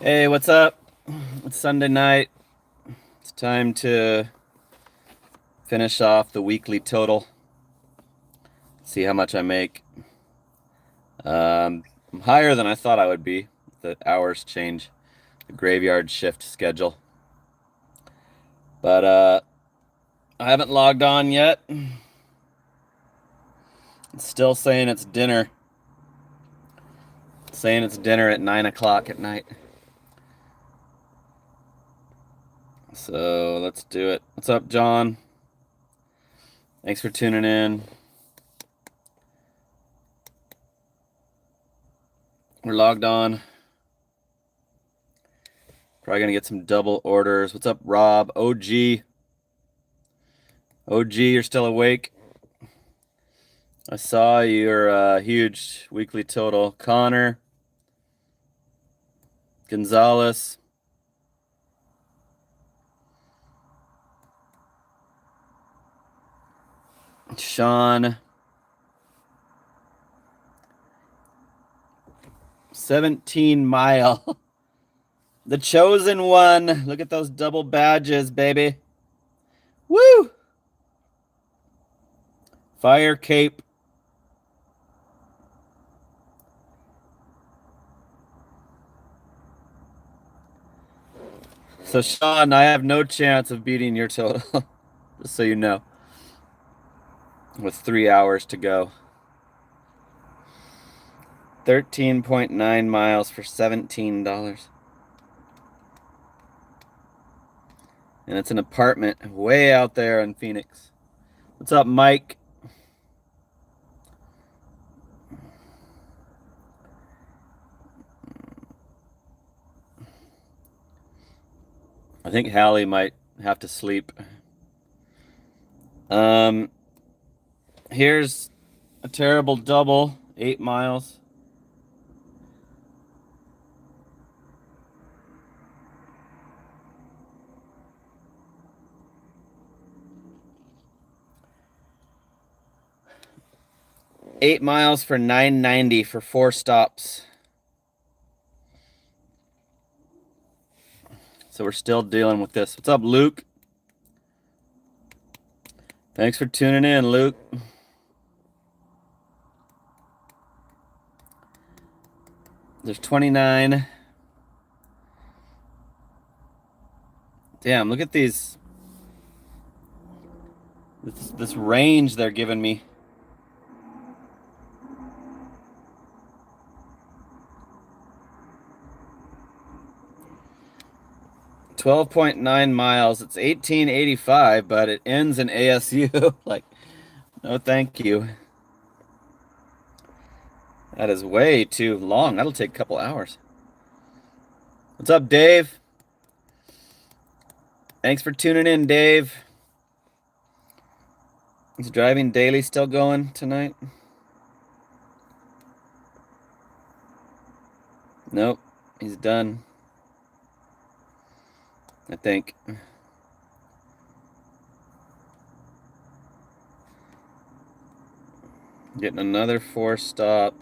Hey, what's up? It's Sunday night. It's time to finish off the weekly total. See how much I make. I'm higher than I thought I would be. The hours change, the graveyard shift schedule. But I haven't logged on yet. It's still saying it's dinner. It's saying it's dinner at 9 o'clock at night. So let's do it. What's up, John? Thanks for tuning in. We're logged on. Probably gonna get some double orders. What's up, Rob? OG. OG, you're still awake? I saw your huge weekly total. Connor, Gonzalez, Sean, 17 Mile. The chosen one. Look at those double badges, baby. Woo! Fire Cape. So, Sean, I have no chance of beating your total, just so you know, with 3 hours to go. 13.9 miles for $17. And it's an apartment way out there in Phoenix. What's up, Mike? I think Hallie might have to sleep. Here's a terrible double, 8 miles. $8 miles for $9.90 for 4 stops. So we're still dealing with this. What's up, Luke? Thanks for tuning in, Luke. There's 29. Damn, look at these. This range they're giving me. $12.9 miles. It's 1885, but it ends in ASU. Like, no thank you. That is way too long. That'll take a couple hours. What's up, Dave? Thanks for tuning in, Dave. Is Driving Daily still going tonight? Nope, he's done. I think. Getting another 4 stop.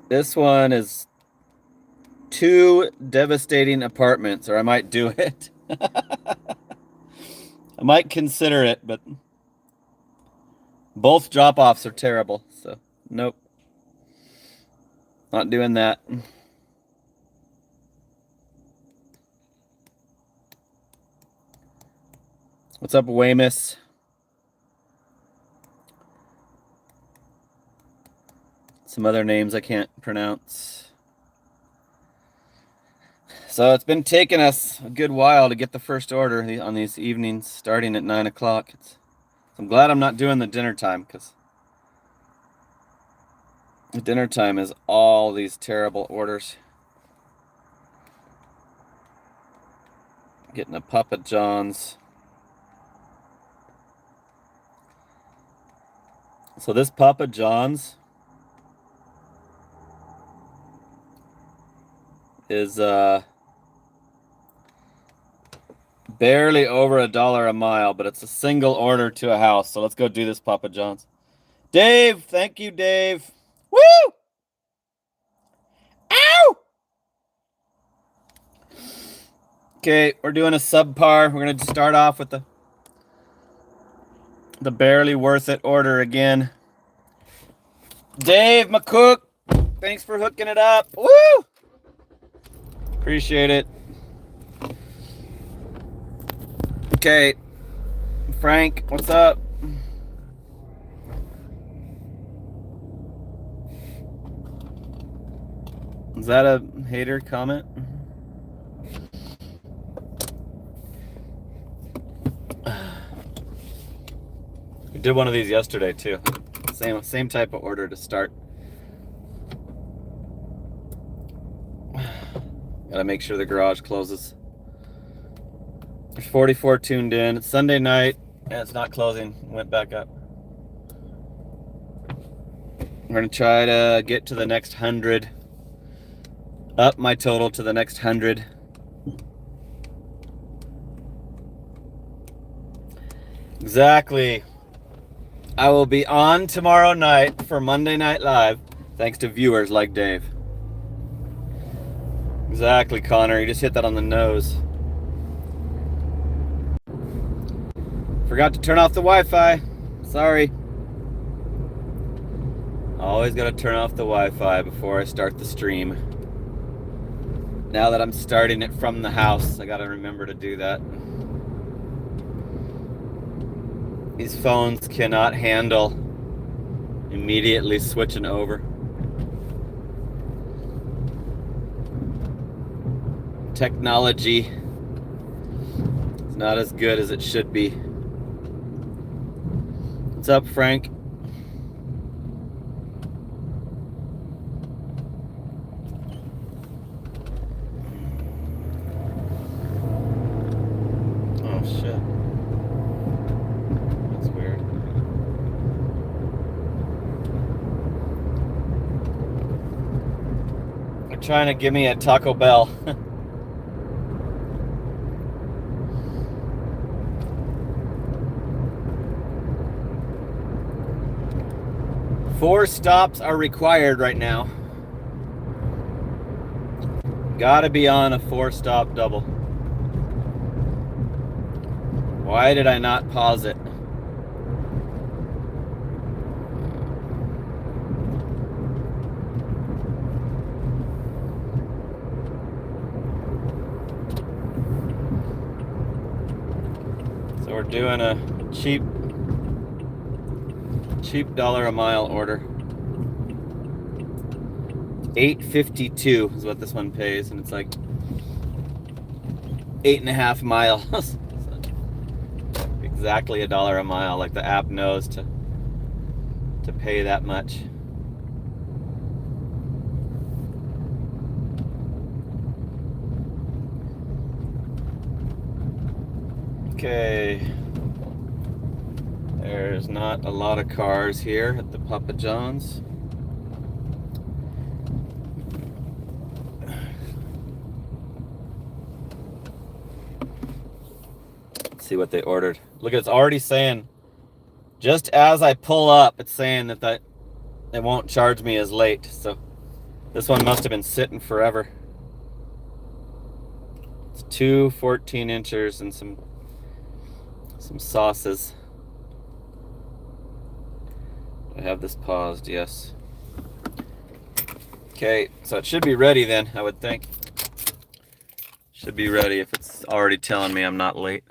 This one is 2 devastating apartments, or I might do it. I might consider it, but both drop-offs are terrible, so nope. Not doing that. What's up, Weymouth? Some other names I can't pronounce. So it's been taking us a good while to get the first order on these evenings starting at 9 o'clock. I'm glad I'm not doing the dinner time, because the dinner time is all these terrible orders. Getting a Papa John's. So this Papa John's is barely over $1 a mile, but it's a single order to a house. So let's go do this Papa John's. Dave, thank you, Dave. Woo! Ow! Okay, we're doing a subpar. We're gonna start off with the barely worth it order again. Dave McCook, thanks for hooking it up. Woo! Appreciate it. Okay, Frank, what's up? Is that a hater comment? We did one of these yesterday too. Same type of order to start. Gotta make sure the garage closes. There's 44 tuned in. It's Sunday night and it's not closing. Went back up. We're gonna try to get to the next 100. Up my total to the next 100. Exactly. I will be on tomorrow night for Monday Night Live, thanks to viewers like Dave. Exactly, Connor. You just hit that on the nose. Forgot to turn off the Wi-Fi. Sorry. Always gotta turn off the Wi-Fi before I start the stream. Now that I'm starting it from the house, I gotta remember to do that. These phones cannot handle immediately switching over. Technology is not as good as it should be. What's up, Frank? Oh shit. That's weird. They're trying to give me a Taco Bell. Four stops are required right now. Gotta be on a 4-stop double. Why did I not pause it? So we're doing a cheap dollar a mile order. $8.52 is what this one pays, and it's like 8.5 miles. Exactly $1 a mile. Like the app knows to pay that much. Okay. There's not a lot of cars here at the Papa John's. Let's see what they ordered. Look, it's already saying, just as I pull up, it's saying that they won't charge me as late. So this one must have been sitting forever. It's 2 14-inchers and some sauces. I have this paused, yes. Okay, so it should be ready then, I would think. Should be ready if it's already telling me I'm not late.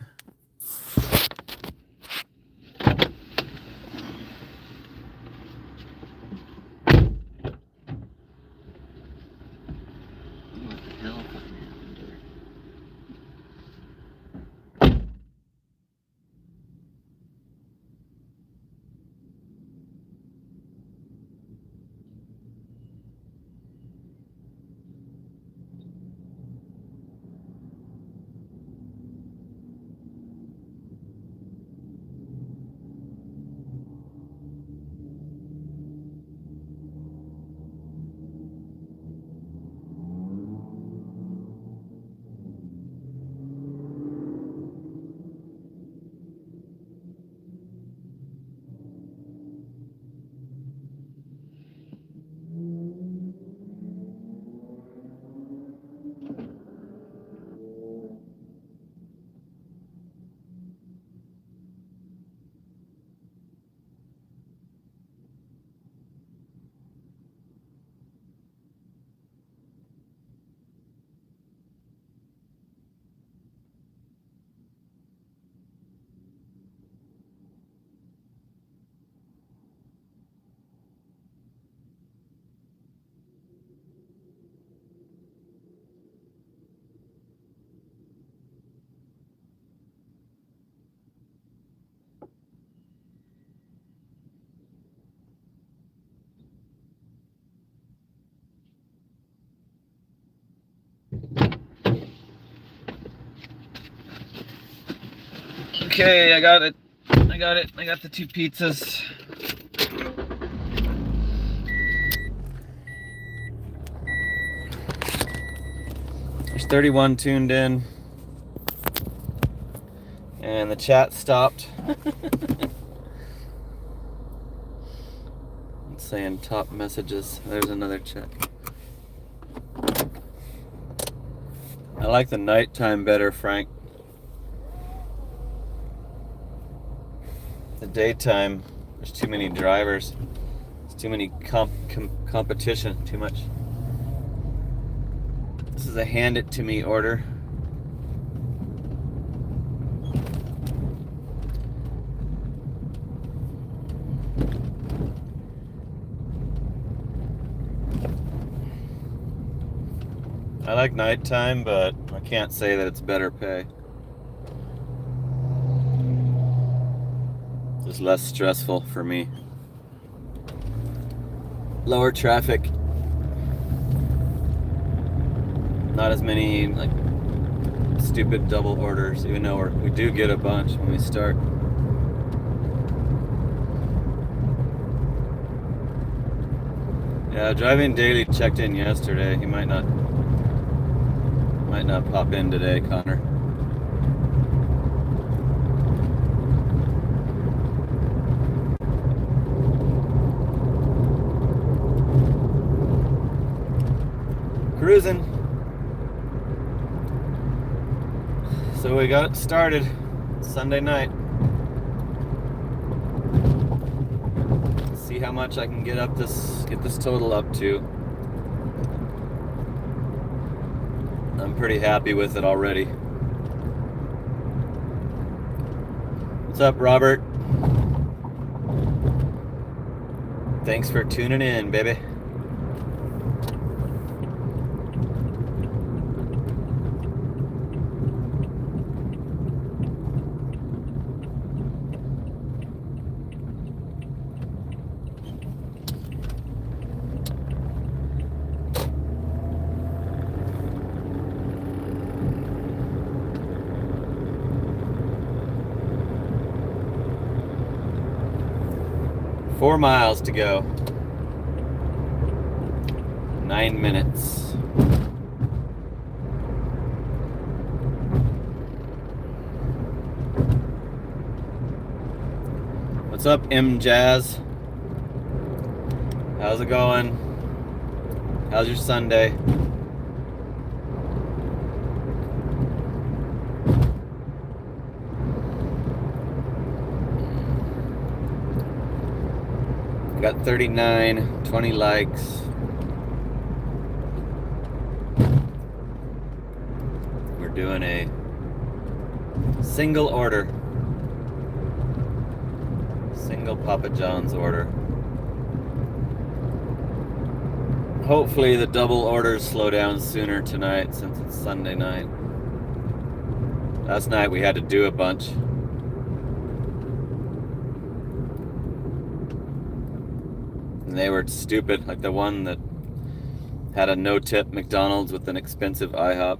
Okay, I got it. I got the 2 pizzas. There's 31 tuned in. And the chat stopped. It's saying top messages. There's another chat. I like the nighttime better, Frank. The daytime, there's too many drivers. There's too many competition, too much. This is a hand it to me order. I like nighttime, but I can't say that it's better pay. Just less stressful for me. Lower traffic. Not as many like stupid double orders, even though we do get a bunch when we start. Yeah, driving daily checked in yesterday. He might not pop in today, Connor. Cruising. So we got it started Sunday night. See how much I can get this total up to. I'm pretty happy with it already. What's up, Robert? Thanks for tuning in, baby. Four miles to go. 9 minutes. What's up, M Jazz? How's it going? How's your Sunday? Got 39, 20 likes. We're doing a single order. Single Papa John's order. Hopefully the double orders slow down sooner tonight since it's Sunday night. Last night we had to do a bunch. And they were stupid, like the one that had a no-tip McDonald's with an expensive IHOP.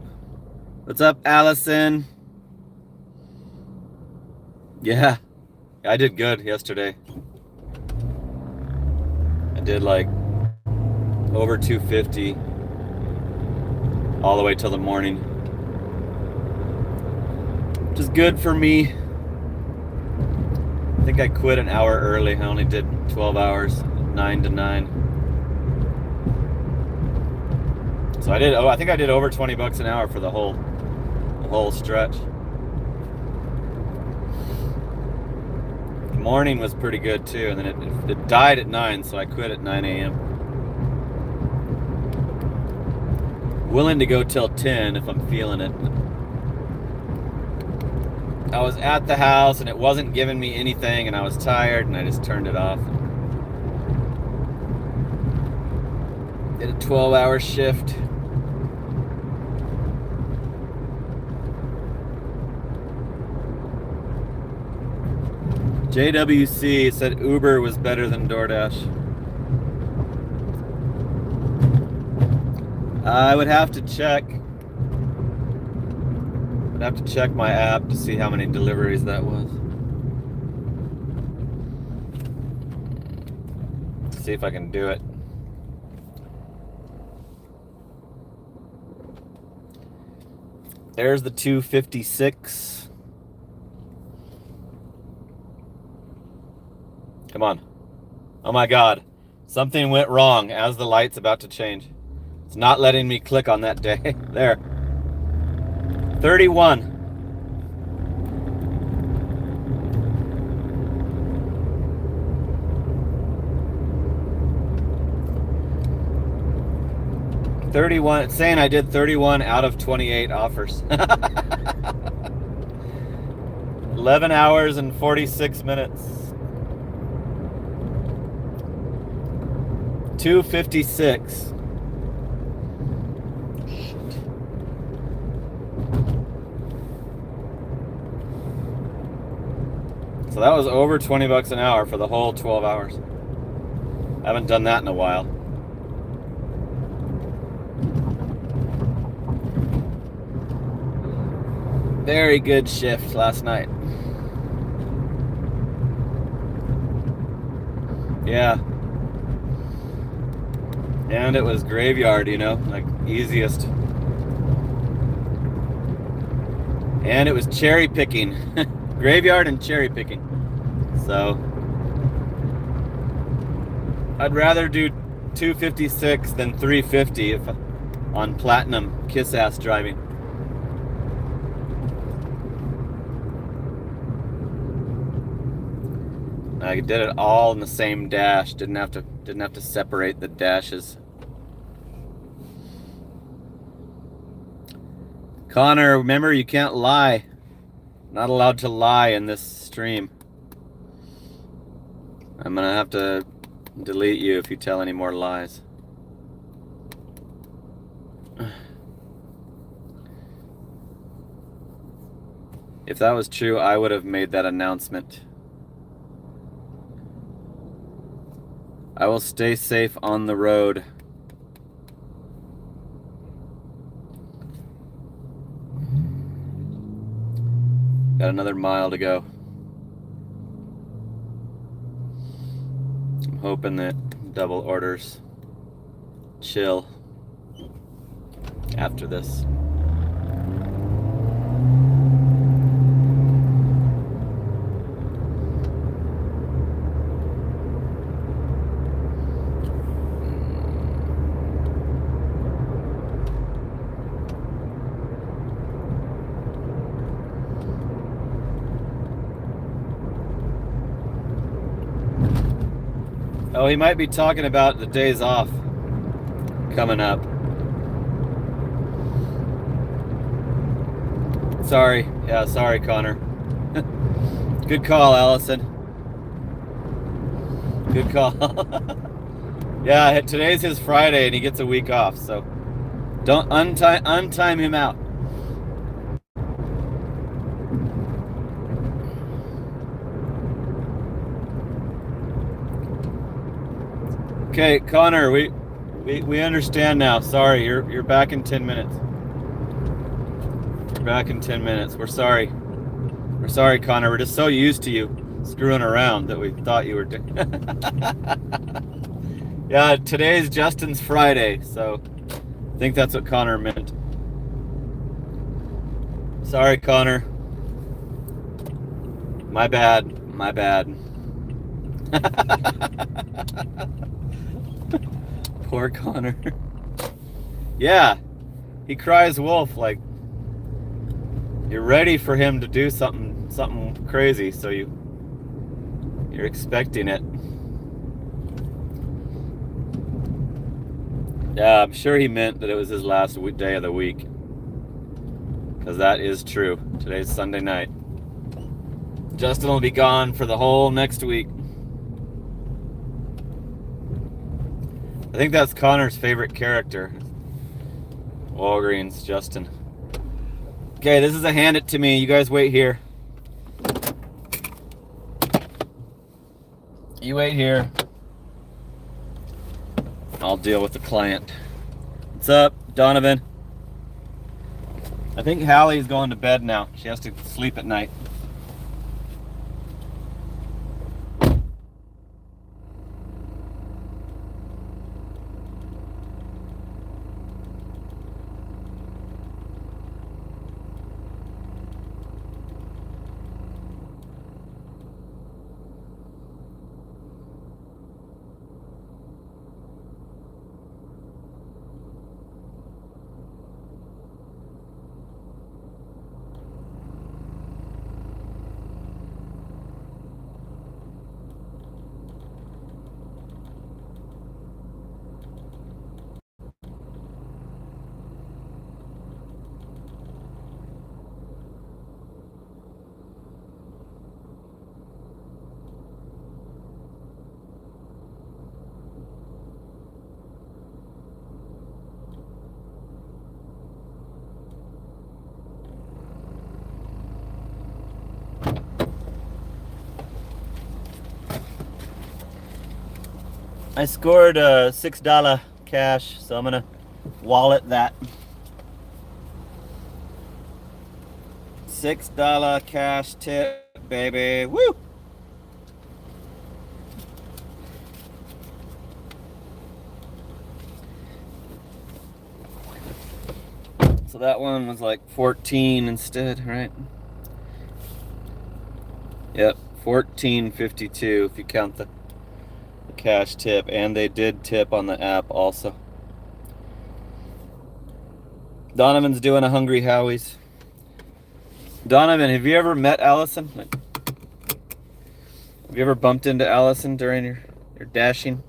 What's up, Allison? Yeah, I did good yesterday. I did like over 250 all the way till the morning, which is good for me. I think I quit an hour early. I only did 12 hours. 9 to 9. So I think I did over $20 an hour for the whole stretch. The morning was pretty good too, and then it died at 9, so I quit at 9 a.m. Willing to go till 10 if I'm feeling it. I was at the house and it wasn't giving me anything, and I was tired, and I just turned it off. Did a 12-hour shift. JWC said Uber was better than DoorDash. I would have to check. I'd have to check my app to see how many deliveries that was. See if I can do it. There's the 256. Come on. Oh my God. Something went wrong as the light's about to change. It's not letting me click on that day. There. 31. It's saying I did 31 out of 28 offers. 11 hours and 46 minutes. 256. So that was over 20 bucks an hour for the whole 12 hours. I haven't done that in a while. Very good shift last night. Yeah. And it was graveyard, you know, like easiest. And it was cherry picking. Graveyard and cherry picking. So I'd rather do 256 than 350 if on platinum kiss-ass driving. I did it all in the same dash. Didn't have to separate the dashes. Connor, remember you can't lie. Not allowed to lie in this stream. I'm gonna have to delete you if you tell any more lies. If that was true, I would have made that announcement. I will stay safe on the road. Got another mile to go. I'm hoping that double orders chill after this. Oh, he might be talking about the days off coming up. Sorry. Yeah, sorry, Connor. Good call, Allison. Good call. Yeah, today's his Friday and he gets a week off, so don't untime him out. Okay, Connor, we understand now. Sorry, you're back in 10 minutes. You're back in 10 minutes. We're sorry. We're sorry, Connor. We're just so used to you screwing around that we thought you were doing. Yeah, today's Justin's Friday, so I think that's what Connor meant. Sorry, Connor. My bad. My bad. Poor Connor. Yeah, he cries wolf like you're ready for him to do something crazy, so you're expecting it. Yeah, I'm sure he meant that it was his last day of the week, because that is true. Today's Sunday night. Justin will be gone for the whole next week. I think that's Connor's favorite character. Walgreens, Justin. Okay, this is a hand it to me. You guys wait here. You wait here. I'll deal with the client. What's up, Donovan? I think Hallie's going to bed now. She has to sleep at night. I scored $6 cash, so I'm gonna wallet that. $6 cash tip, baby. Woo! So that one was like 14 instead, right? Yep, 14.52 if you count the cash tip, and they did tip on the app also. Donovan's doing a Hungry Howie's. Donovan, have you ever met Allison? Have you ever bumped into Allison during your dashing?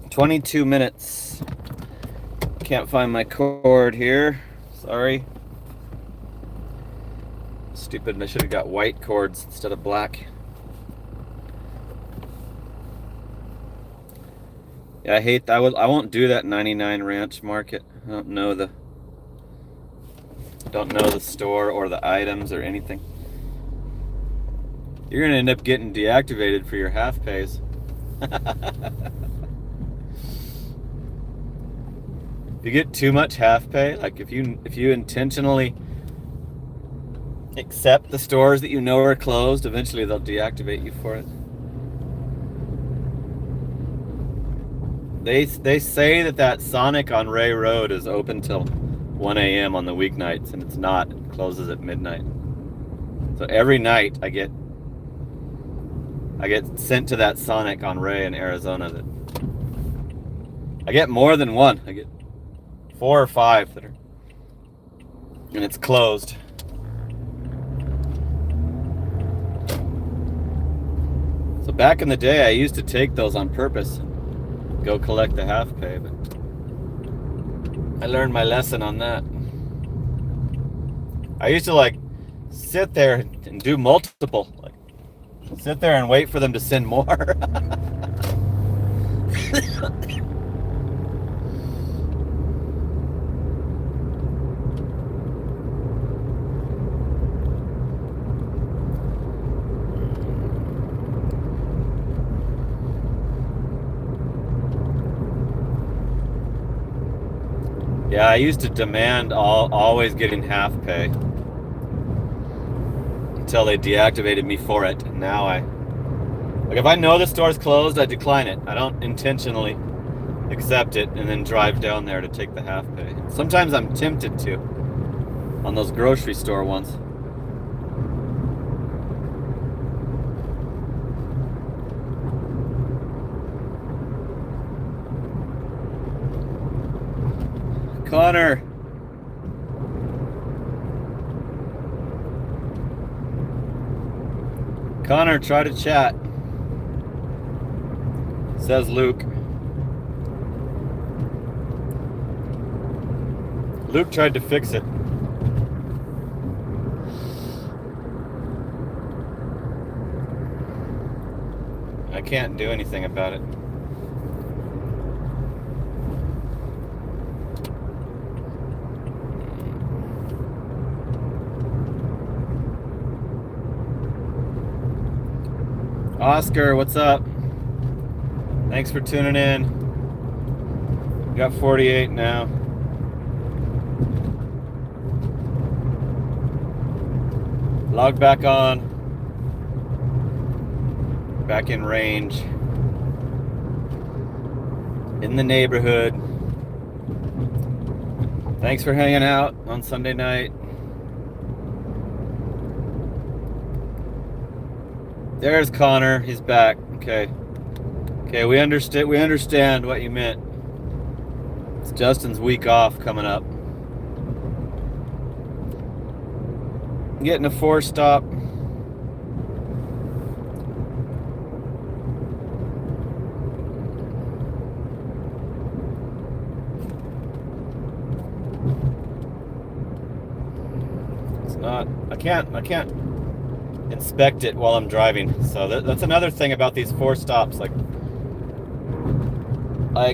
22 minutes. Can't find my cord here. Sorry. Stupid, I should have got white cords instead of black. Yeah, I hate that. I won't do that 99 Ranch Market. I don't know the store or the items or anything. You're gonna end up getting deactivated for your half pays. If you get too much half pay, like if you intentionally accept the stores that you know are closed, eventually they'll deactivate you for it. They say that Sonic on Ray Road is open till 1 a.m. on the weeknights, and it's not. It closes at midnight. So every night I get sent to that Sonic on Ray in Arizona. That I get more than one. I get 4 or 5 that are, and it's closed. So back in the day, I used to take those on purpose, go collect the half pay, but I learned my lesson on that. I used to like sit there and do multiple, like sit there and wait for them to send more. Yeah, I used to demand always getting half pay until they deactivated me for it. And now like if I know the store's closed, I decline it. I don't intentionally accept it and then drive down there to take the half pay. Sometimes I'm tempted to on those grocery store ones. Connor. Connor, try to chat. Says Luke. Luke tried to fix it. I can't do anything about it. Oscar, what's up? Thanks for tuning in. Got 48 now. Log back on. Back in range. In the neighborhood. Thanks for hanging out on Sunday night. There's Connor. He's back. Okay. Okay, we understand what you meant. It's Justin's week off coming up. Getting a 4-stop. It's not, I can't inspect it while I'm driving. So that's another thing about these 4 stops. Like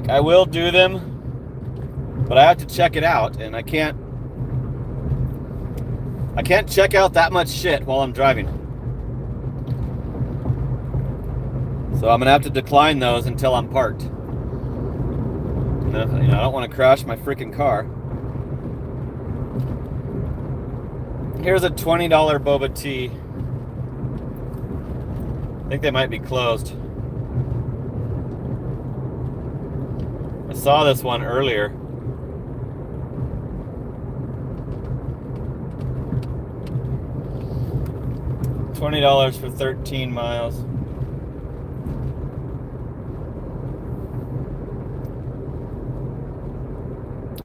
I will do them, but I have to check it out, and I can't check out that much shit while I'm driving. So I'm gonna have to decline those until I'm parked. You know, I don't want to crash my freaking car. Here's a $20 boba tea. I think they might be closed. I saw this one earlier. $20 for 13 miles.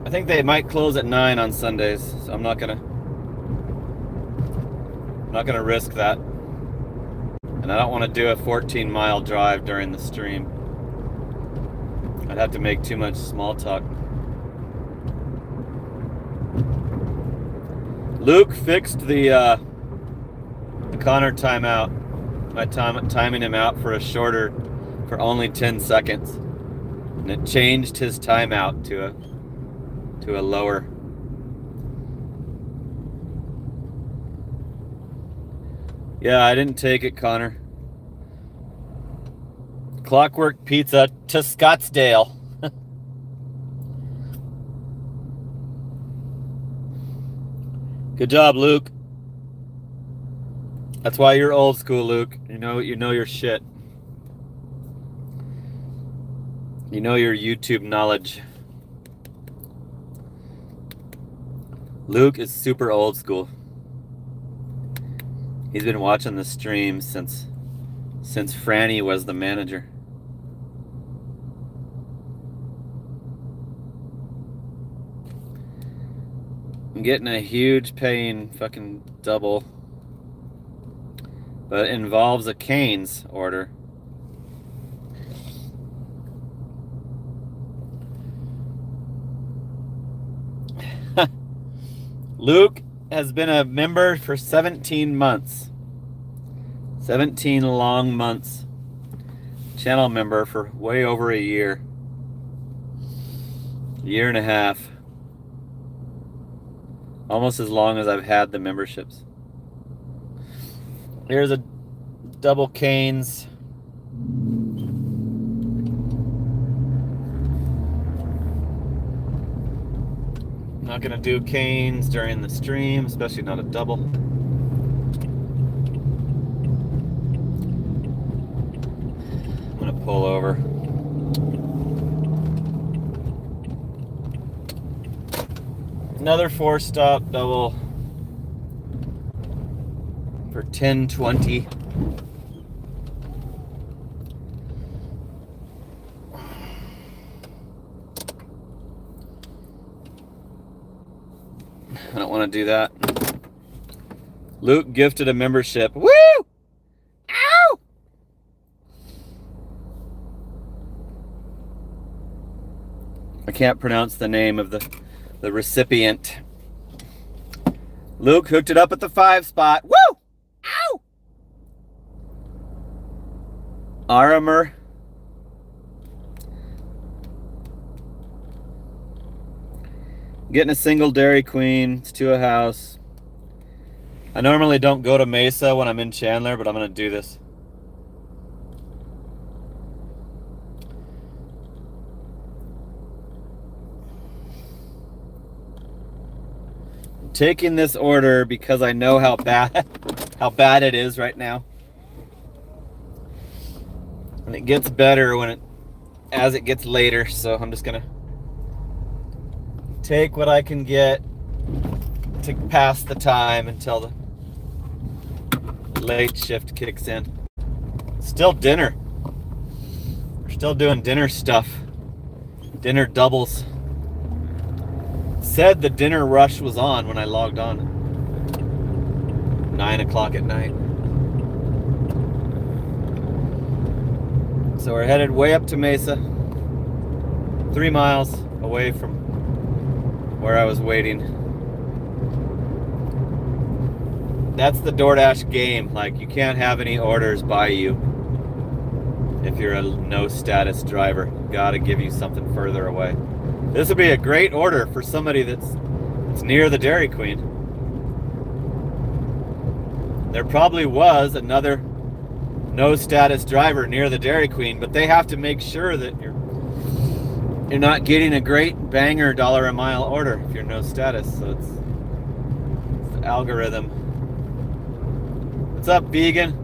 I think they might close at 9 on Sundays, so I'm not gonna risk that. And I don't want to do a 14-mile drive during the stream. I'd have to make too much small talk. Luke fixed the Connor timeout. My timing him out for only 10 seconds, and it changed his timeout to a lower. Yeah, I didn't take it, Connor. Clockwork Pizza to Scottsdale. Good job, Luke. That's why you're old school, Luke. You know your shit. You know your YouTube knowledge. Luke is super old school. He's been watching the stream since Franny was the manager. I'm getting a huge paying fucking double, but it involves a Cane's order. Luke has been a member for 17 months. 17 long months. Channel member for way over a year. Year and a half. Almost as long as I've had the memberships. Here's a double Cane's. Not gonna do Cane's during the stream, especially not a double. I'm gonna pull over. Another 4-stop double for $10.20. I don't want to do that. Luke gifted a membership. Woo! Ow! I can't pronounce the name of the recipient. Luke hooked it up at the 5 spot. Woo! Ow! Arimer. Getting a single Dairy Queen. It's to a house. I normally don't go to Mesa when I'm in Chandler, but I'm going to do this. taking this order because I know how bad it is right now. And it gets better as it gets later, so I'm just gonna take what I can get to pass the time until the late shift kicks in. Still dinner. We're still doing dinner stuff. Dinner doubles. Said the dinner rush was on when I logged on. 9 o'clock at night. So we're headed way up to Mesa. 3 miles away from where I was waiting. That's the DoorDash game. Like, you can't have any orders by you if you're a no status driver. Gotta give you something further away. This would be a great order for somebody that's near the Dairy Queen. There probably was another no status driver near the Dairy Queen, but they have to make sure that you're not getting a great banger dollar a mile order if you're no status. So it's the algorithm. What's up, vegan?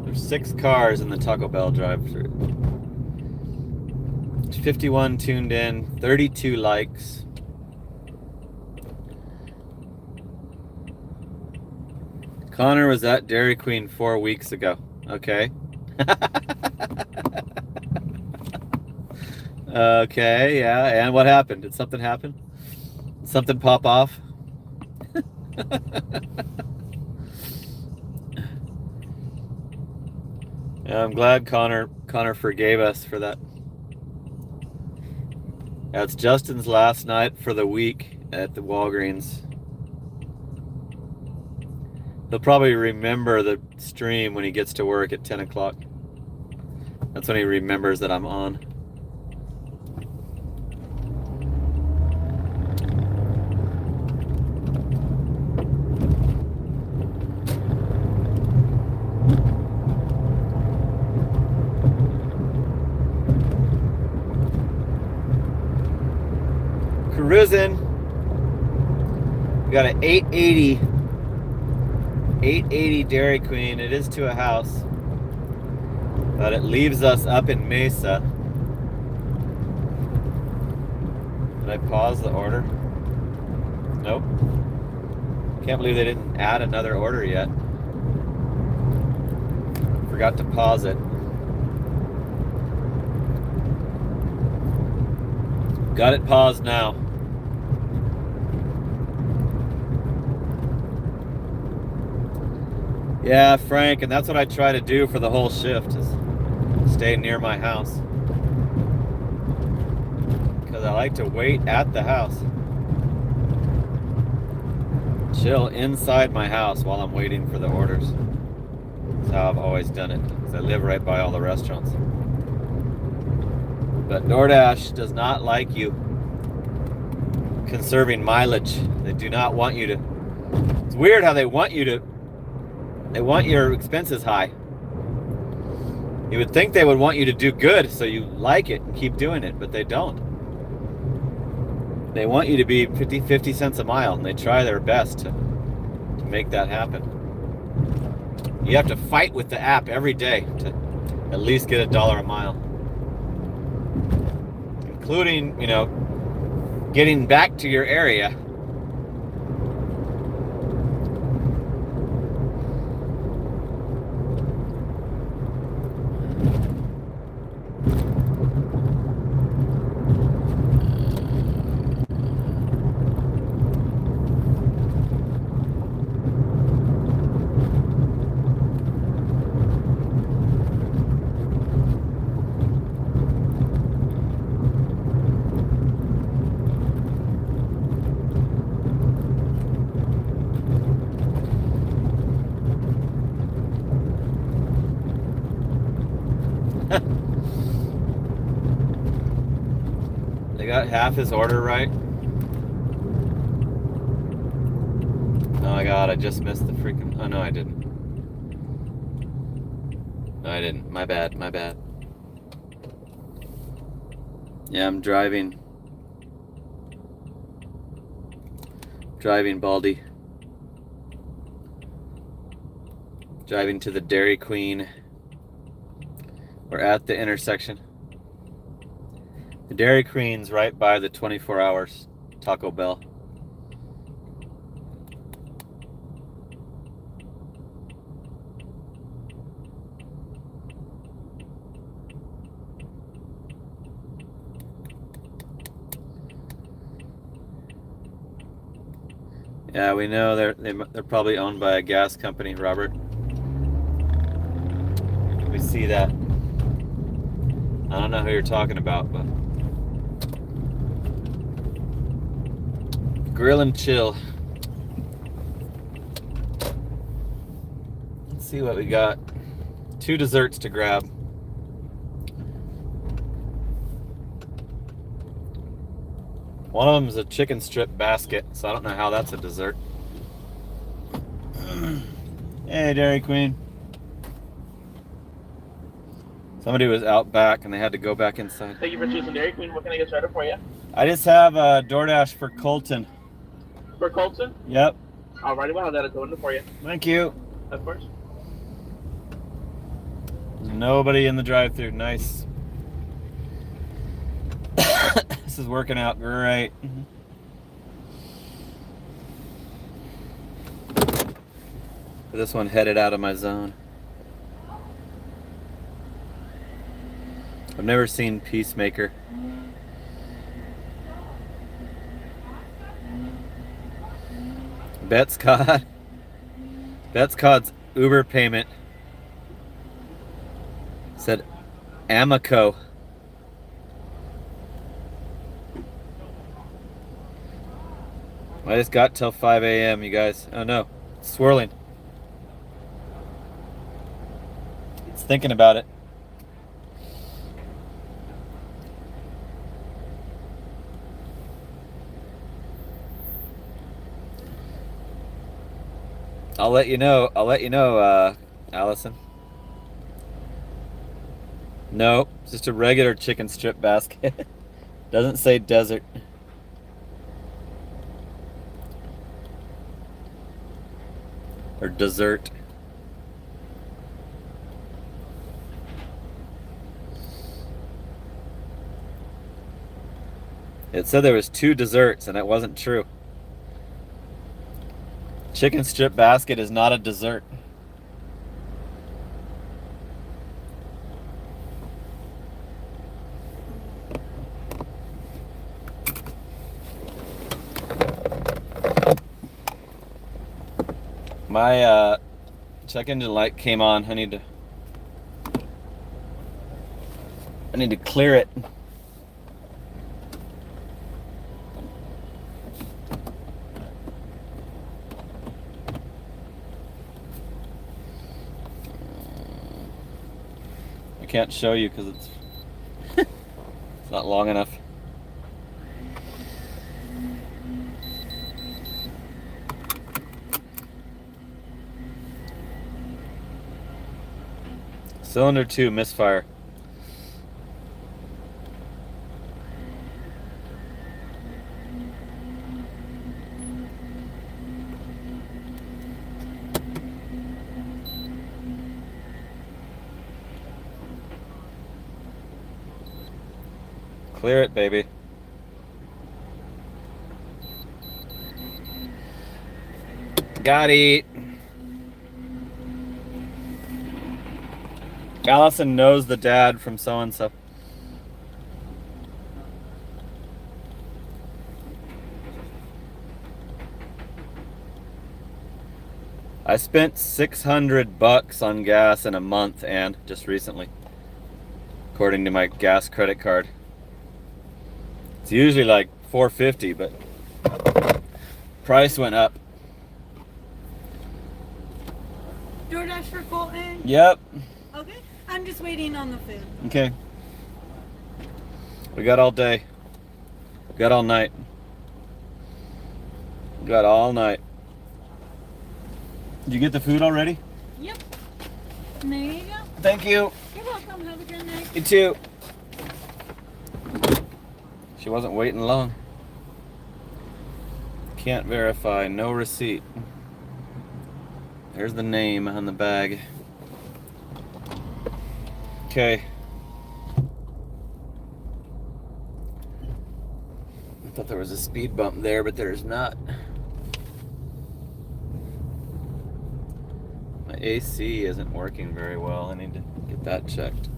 There's 6 cars in the Taco Bell drive-thru. 51 tuned in, 32 likes. Connor was at Dairy Queen 4 weeks ago. Okay. Okay, yeah. And what happened? Did something happen? Something pop off? Yeah, I'm glad Connor forgave us for that. That's Justin's last night for the week at the Walgreens. He'll probably remember the stream when he gets to work at 10 o'clock. That's when he remembers that I'm on. Cruising. We got an 880 Dairy Queen. It is to a house, but it leaves us up in Mesa. Did I pause the order? Nope. Can't believe they didn't add another order yet. Forgot to pause it. Got it paused now. Yeah, Frank, and that's what I try to do for the whole shift, is stay near my house. Because I like to wait at the house. Chill inside my house while I'm waiting for the orders. That's how I've always done it, because I live right by all the restaurants. But DoorDash does not like you conserving mileage. They do not want you to. It's weird how they want your expenses high. You would think they would want you to do good so you like it and keep doing it, but they don't. They want you to be 50 cents a mile, and they try their best to make that happen. You have to fight with the app every day to at least get $1 a mile. Including, getting back to your area. They got half his order right. Oh my god, I just missed the freaking... Oh no, I didn't. No, I didn't. My bad. Yeah, I'm driving. Driving, Baldy. Driving to the Dairy Queen. We're at the intersection. The Dairy Queen's right by the 24 hours Taco Bell. Yeah, we know they're probably owned by a gas company, Robert. We see that. I don't know who you're talking about, but grill and chill. Let's see what we got. 2 desserts to grab. One of them is a chicken strip basket, so I don't know how that's a dessert. Hey, Dairy Queen. Somebody was out back and they had to go back inside. Thank you for choosing Dairy Queen. What can I get started for you? I just have a DoorDash for Colton. For Colton? Yep. Alrighty, well, I'll have that at the window for you. Thank you. Of course. There's nobody in the drive-thru. Nice. This is working out great. This one headed out of my zone. I've never seen Peacemaker. Bet's Cod's Uber payment said Amico. I just got till 5 a.m. you guys. Oh no, it's swirling. It's thinking about it. I'll let you know, Allison. No, it's just a regular chicken strip basket. Doesn't say desert. Or dessert. It said there was 2 desserts and it wasn't true. Chicken strip basket is not a dessert. My check engine light came on. I need to clear it. I can't show you because it's it's not long enough. Cylinder 2 misfire. Clear it, baby. Got it. Allison knows the dad from so-and-so. I spent $600 on gas in a month, and just recently, according to my gas credit card. It's usually like $4.50, but price went up. DoorDash for Colton? Yep. Okay, I'm just waiting on the food. Okay. We got all day. We got all night. We got all night. Did you get the food already? Yep. And there you go. Thank you. You're welcome. Have a good night. You too. She wasn't waiting long. Can't verify, no receipt. There's the name on the bag. Okay. I thought there was a speed bump there, but there's not. My AC isn't working very well. I need to get that checked.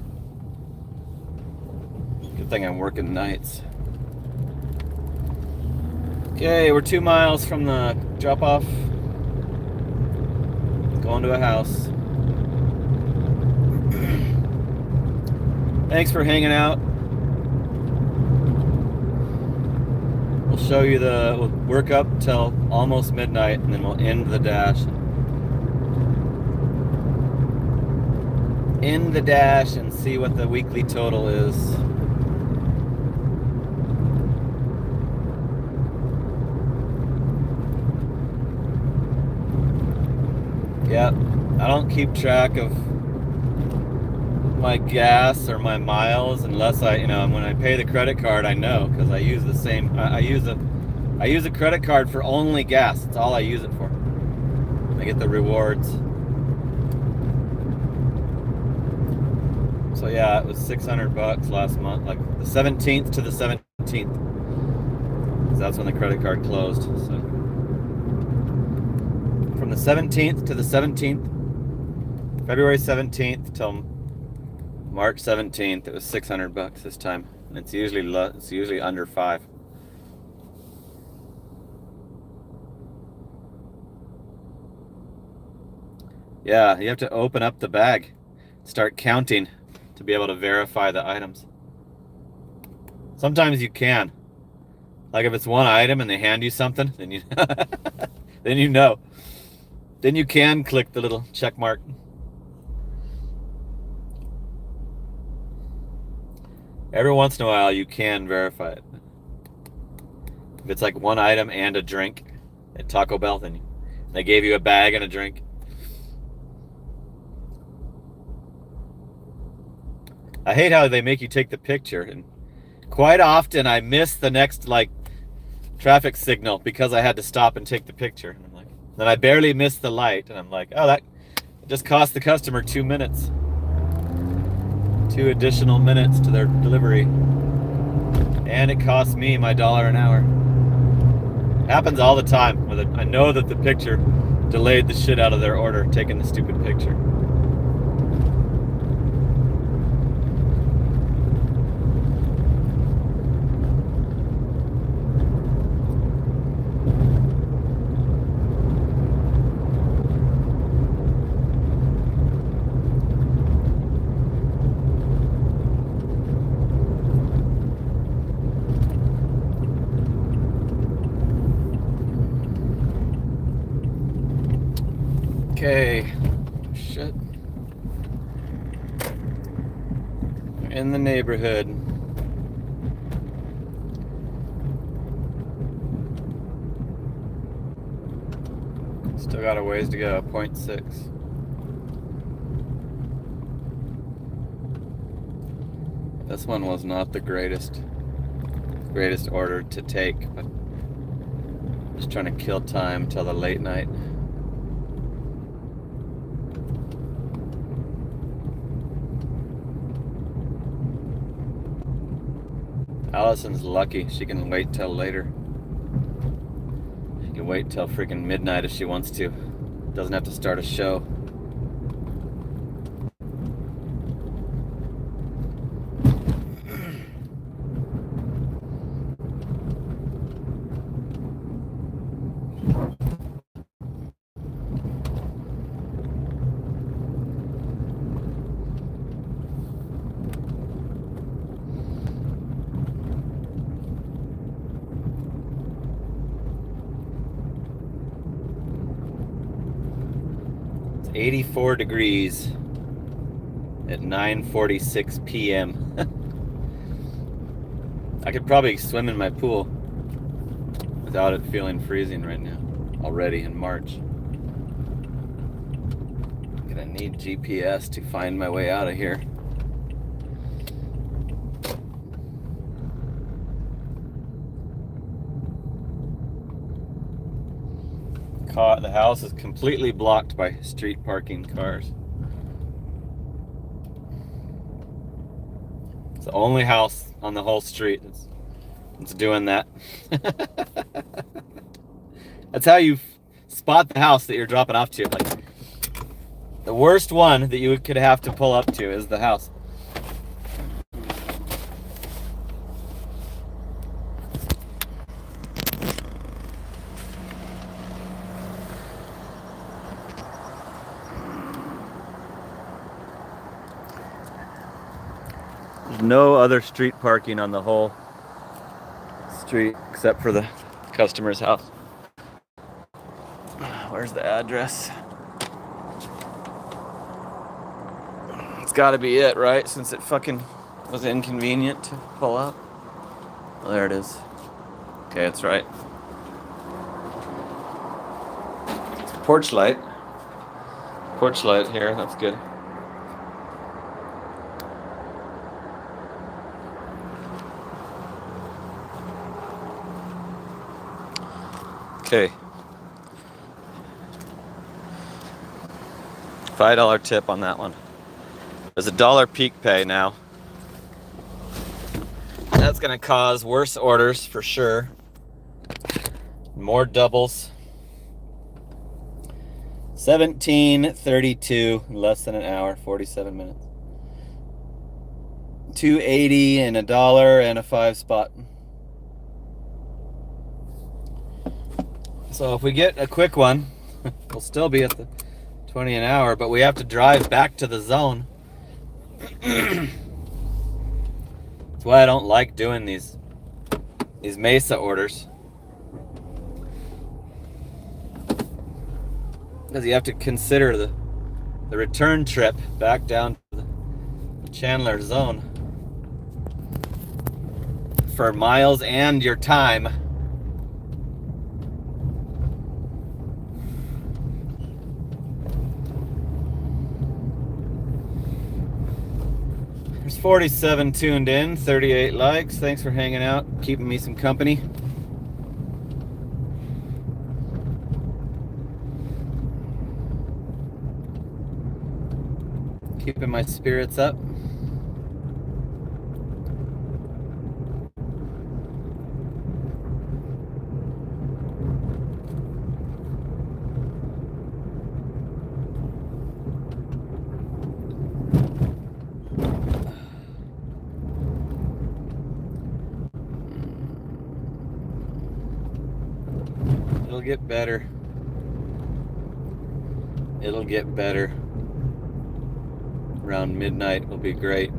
Good thing I'm working nights. Okay, we're 2 miles from the drop-off. Going to a house. Thanks for hanging out. We'll show you we'll work up till almost midnight, and then we'll end the dash. End the dash and see what the weekly total is. Yep, I don't keep track of my gas or my miles unless when I pay the credit card, I know, because I use the same. I use a credit card for only gas. That's all I use it for. I get the rewards. So yeah, it was $600 last month, like the 17th to the 17th. So that's when the credit card closed. So from the 17th to the 17th, February 17th till March 17th, it was $600 this time, and it's usually under $5. Yeah, you have to open up the bag, start counting to be able to verify the items. Sometimes you can, like if it's one item and they hand you something, then you then you know. Then you can click the little check mark. Every once in a while, you can verify it. If it's like one item and a drink at Taco Bell, then they gave you a bag and a drink. I hate how they make you take the picture, and quite often I miss the next traffic signal because I had to stop and take the picture. And I'm like, then I barely missed the light, and I'm like, oh, that just cost the customer 2 minutes. 2 additional minutes to their delivery. And it cost me my $1 an hour. Happens all the time. I know that the picture delayed the shit out of their order, taking the stupid picture. Okay, shit. We're in the neighborhood. Still got a ways to go, 0.6. This one was not the greatest order to take, but just trying to kill time till the late night. Allison's lucky. She can wait till later. She can wait till freaking midnight if she wants to. Doesn't have to start a show. It's 84 degrees at 9:46 p.m. I could probably swim in my pool without it feeling freezing right now, already in March. I'm gonna need GPS to find my way out of here. the house is completely blocked by street parking cars. It's the only house on the whole street that's doing that. That's how you spot the house that you're dropping off to. Like, the worst one that you could have to pull up to is the house. There's no other street parking on the whole street except for the customer's house. Where's the address? It's gotta be it, right? Since it fucking was inconvenient to pull up. Oh, there it is. Okay, it's right. It's a porch light. Porch light here, that's good. Okay. $5 tip on that one. There's a $1 peak pay now. That's gonna cause worse orders for sure. More doubles. 17:32, less than an hour, 47 minutes. $2.80 and $1 and a 5 spot. So if we get a quick one, we'll still be at the 20 an hour, but we have to drive back to the zone. That's why I don't like doing these Mesa orders. Because you have to consider the return trip back down to the Chandler zone for miles and your time. There's 47 tuned in, 38 likes. Thanks for hanging out, keeping me some company. Keeping my spirits up. It'll get better. It'll get better. Around midnight will be great.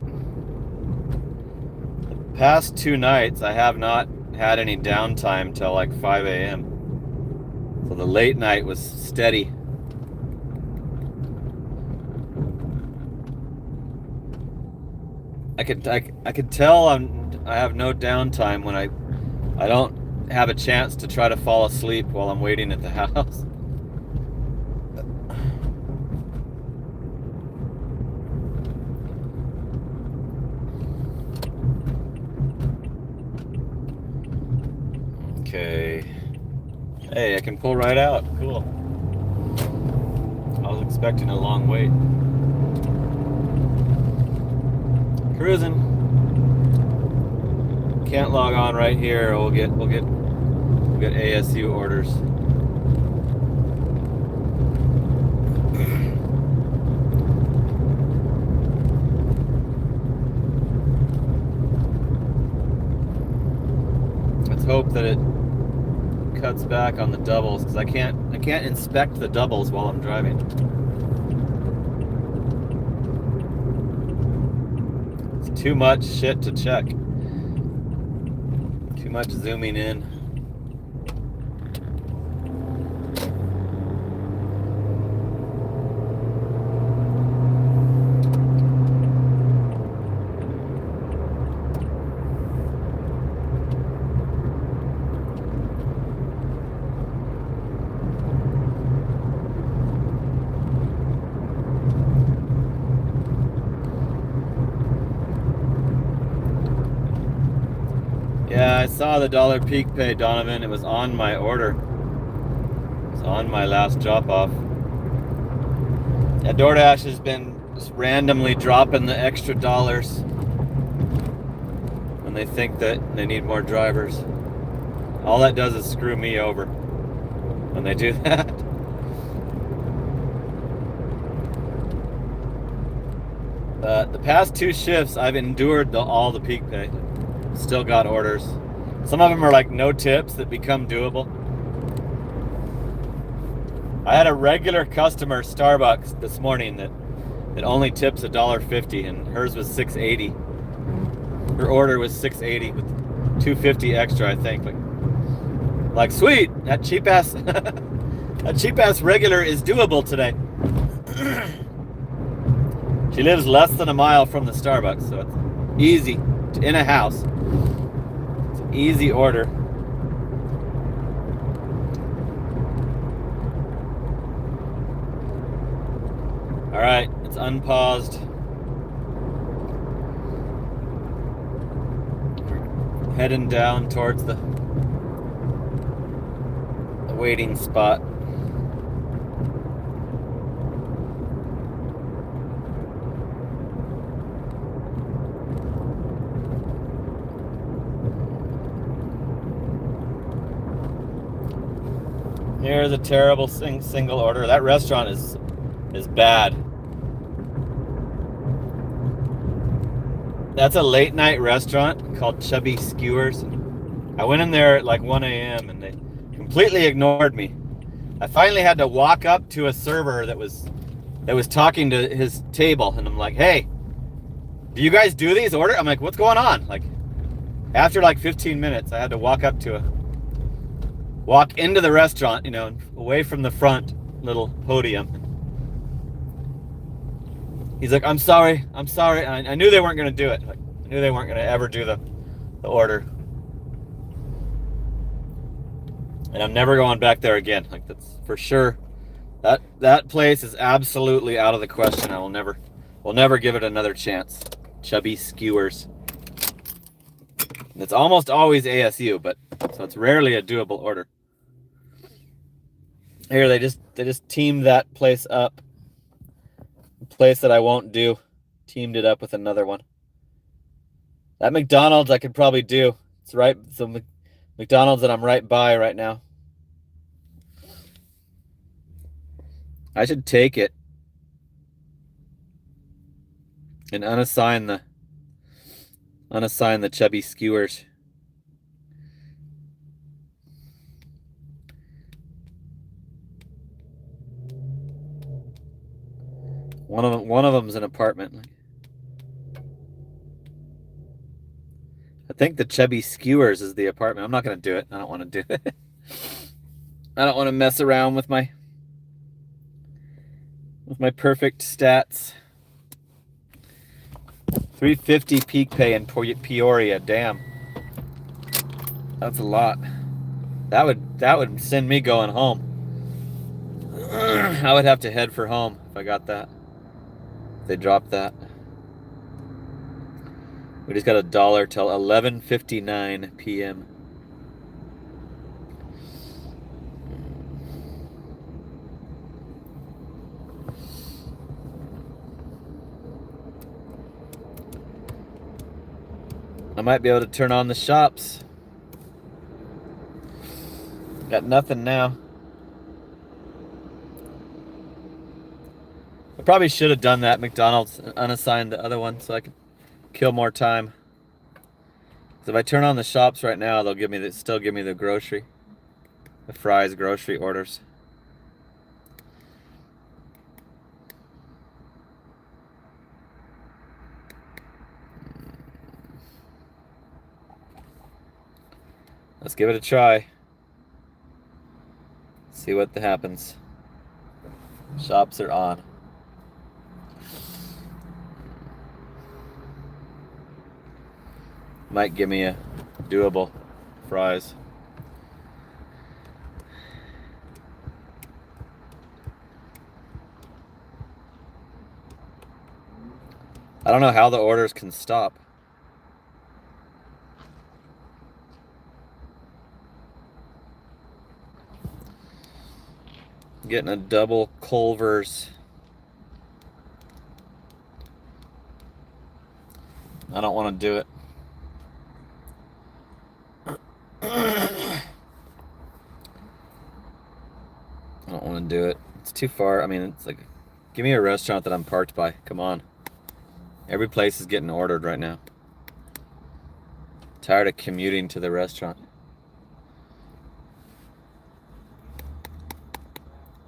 The past 2 nights I have not had any downtime till like 5 a.m. So the late night was steady. I could tell I have no downtime when I don't have a chance to try to fall asleep while I'm waiting at the house. Okay. Hey, I can pull right out. Cool. I was expecting a long wait. Cruising. Can't log on right here. We'll get ASU orders. Let's hope that it cuts back on the doubles, because I can't inspect the doubles while I'm driving. It's too much shit to check. Too much zooming in. Yeah, I saw the $1 peak pay, Donovan. It was on my order. It's on my last drop off. Yeah, DoorDash has been just randomly dropping the extra dollars when they think that they need more drivers. All that does is screw me over when they do that. The past 2 shifts, I've endured all the peak pay. Still got orders. Some of them are like no tips that become doable. I had a regular customer, Starbucks, this morning that only tips $1.50, and hers was $6.80. Her order was $6.80 with $2.50 extra, I think. Like sweet, that cheap ass regular is doable today. She lives less than a mile from the Starbucks, so it's easy. In a house. It's an easy order. All right, it's unpaused. We're heading down towards the waiting spot. Here's a terrible single order. That restaurant is bad. That's a late night restaurant called Chubby Skewers. I went in there at like 1 a.m. and they completely ignored me. I finally had to walk up to a server that was talking to his table, and I'm like, "Hey, do you guys do these orders?" I'm like, "What's going on?" Like, after like 15 minutes, I had to walk into the restaurant, away from the front little podium. He's like, I'm sorry. And I knew they weren't going to do it. Like, I knew they weren't going to ever do the order. And I'm never going back there again. Like, that's for sure. That place is absolutely out of the question. We'll never give it another chance. Chubby Skewers. It's almost always ASU, so it's rarely a doable order. Here, they just teamed that place up. The place that I won't do, teamed it up with another one. That McDonald's I could probably do. It's right, so McDonald's that I'm right by right now. I should take it and unassign the Chubby Skewers. One of them's an apartment. I think the Chubby Skewers is the apartment. I'm not going to do it. I don't want to do it. I don't want to mess around with my perfect stats. $3.50 peak pay in Peoria. Damn. That's a lot. That would send me going home. I would have to head for home if I got that. If they dropped that. We just got $1 till 11:59 p.m. I might be able to turn on the shops. Got nothing now. I probably should have done that McDonald's, unassigned the other one so I could kill more time. Because if I turn on the shops right now, they'll still give me the fries grocery orders. Let's give it a try. See what happens. Shops are on. Might give me a doable fries. I don't know how the orders can stop. getting a double Culver's. I don't want to do it. I don't want to do it. It's too far. I mean, it's like, give me a restaurant that I'm parked by. Come on. Every place is getting ordered right now. Tired of commuting to the restaurant.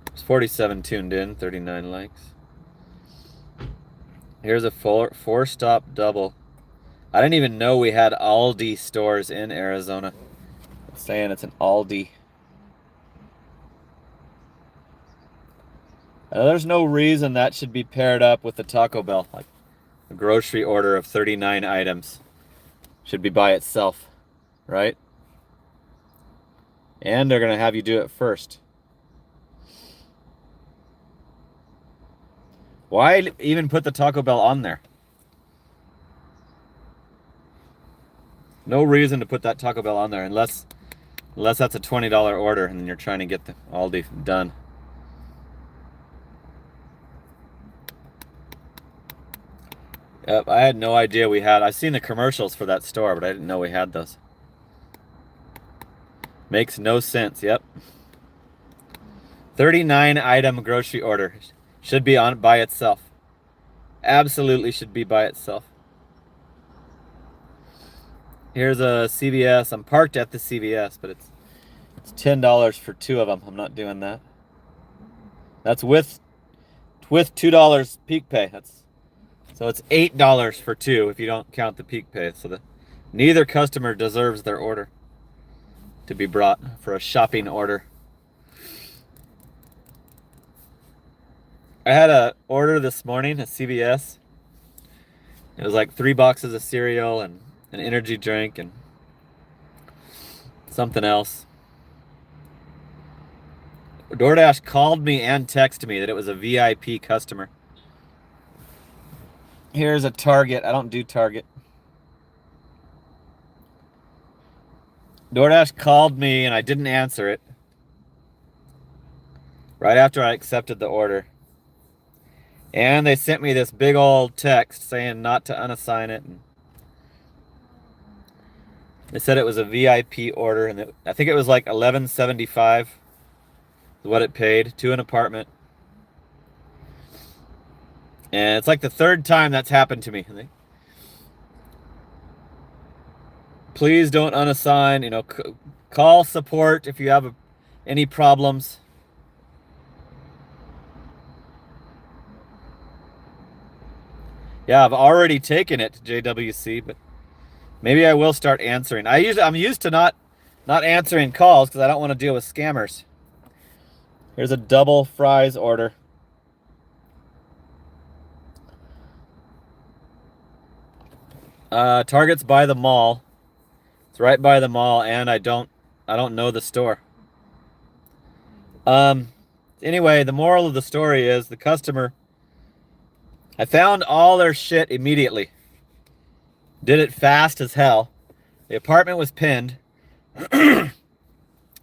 There's 47 tuned in, 39 likes. Here's a four-stop double. I didn't even know we had Aldi stores in Arizona. It's saying it's an Aldi. There's no reason that should be paired up with the Taco Bell. Like a grocery order of 39 items should be by itself, right? And they're going to have you do it first. Why even put the Taco Bell on there? No reason to put that Taco Bell on there unless that's a $20 order and then you're trying to get the Aldi done. Yep, I had no idea we had. I've seen the commercials for that store, but I didn't know we had those. Makes no sense, yep. 39 item grocery order. Should be on by itself. Absolutely should be by itself. Here's a CVS. I'm parked at the CVS, but it's $10 for two of them. I'm not doing that. That's with $2 peak pay. So it's $8 for two if you don't count the peak pay. So neither customer deserves their order to be brought for a shopping order. I had a order this morning at CVS. It was like 3 boxes of cereal and an energy drink and something else. DoorDash called me and texted me that it was a VIP customer. Here's a Target. I don't do Target. DoorDash called me and I didn't answer it. Right after I accepted the order. And they sent me this big old text saying not to unassign it. And they said it was a VIP order, and I think it was like $11.75 is what it paid to an apartment. And it's like the third time that's happened to me. Please don't unassign. Call support if you have any problems. Yeah, I've already taken it to JWC, but maybe I will start answering. I'm used to not answering calls because I don't want to deal with scammers. Here's a double fries order. Target's by the mall. It's right by the mall, and I don't know the store. Anyway, the moral of the story is the customer. I found all their shit immediately. Did it fast as hell. The apartment was pinned.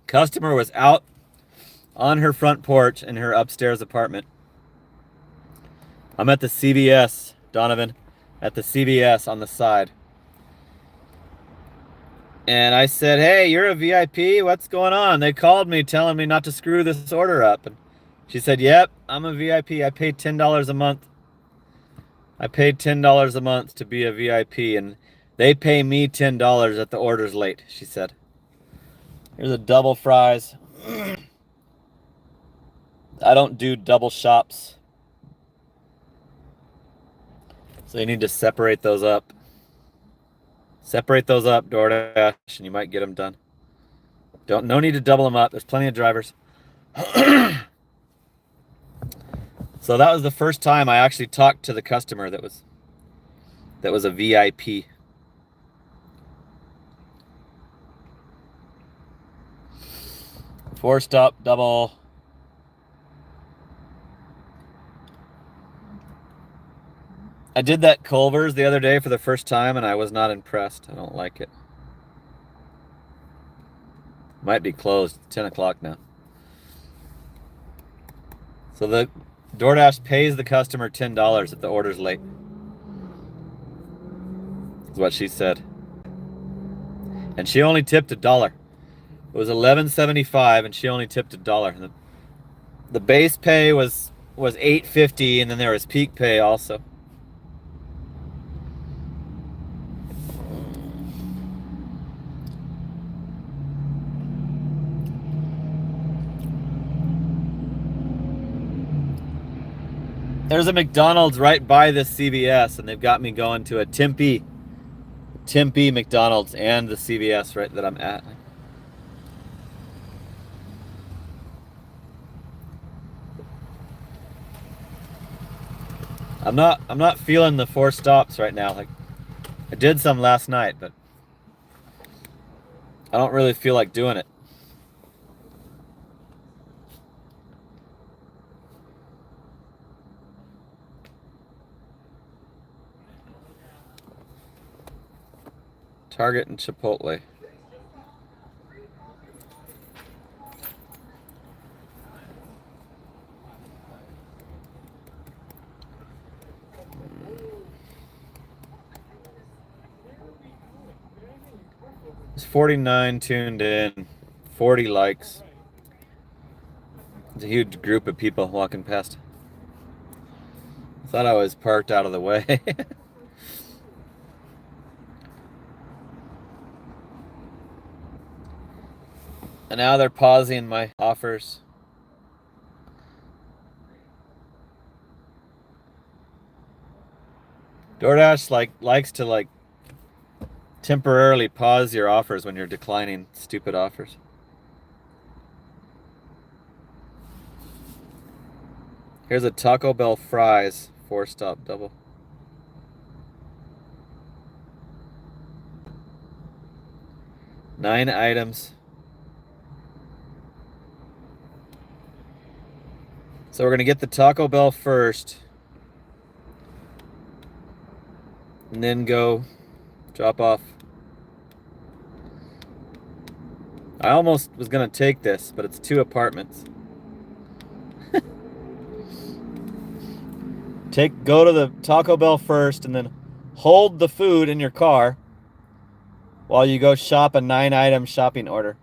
Customer was out on her front porch in her upstairs apartment. I'm at the CVS, Donovan, at the CVS on the side. And I said, hey, you're a VIP? What's going on? They called me telling me not to screw this order up. And she said, yep, I'm a VIP. I paid $10 a month. I paid $10 a month to be a VIP, and they pay me $10 if the order's late, she said. Here's a double fries. I don't do double shops. So you need to separate those up. Separate those up, DoorDash, and you might get them done. No need to double them up. There's plenty of drivers. So that was the first time I actually talked to the customer that was a VIP. Four-stop double. I did that Culver's the other day for the first time, and I was not impressed. I don't like it. Might be closed. It's 10 o'clock now. So the DoorDash pays the customer $10 if the order's late. Is what she said. And she only tipped $1. It was $11.75 and she only tipped $1. The base pay was $8.50 and then there was peak pay also. There's a McDonald's right by this CVS, and they've got me going to a Tempe McDonald's and the CVS right that I'm at. I'm not feeling the 4 stops right now. Like, I did some last night, but I don't really feel like doing it. Target and Chipotle. There's 49 tuned in, 40 likes. It's a huge group of people walking past. I thought I was parked out of the way. And now they're pausing my offers. DoorDash likes to temporarily pause your offers when you're declining stupid offers. Here's a Taco Bell fries 4-stop double. Nine items. So we're going to get the Taco Bell first. And then go drop off. I almost was going to take this, but it's 2 apartments. Go to the Taco Bell first and then hold the food in your car while you go shop a 9-item shopping order.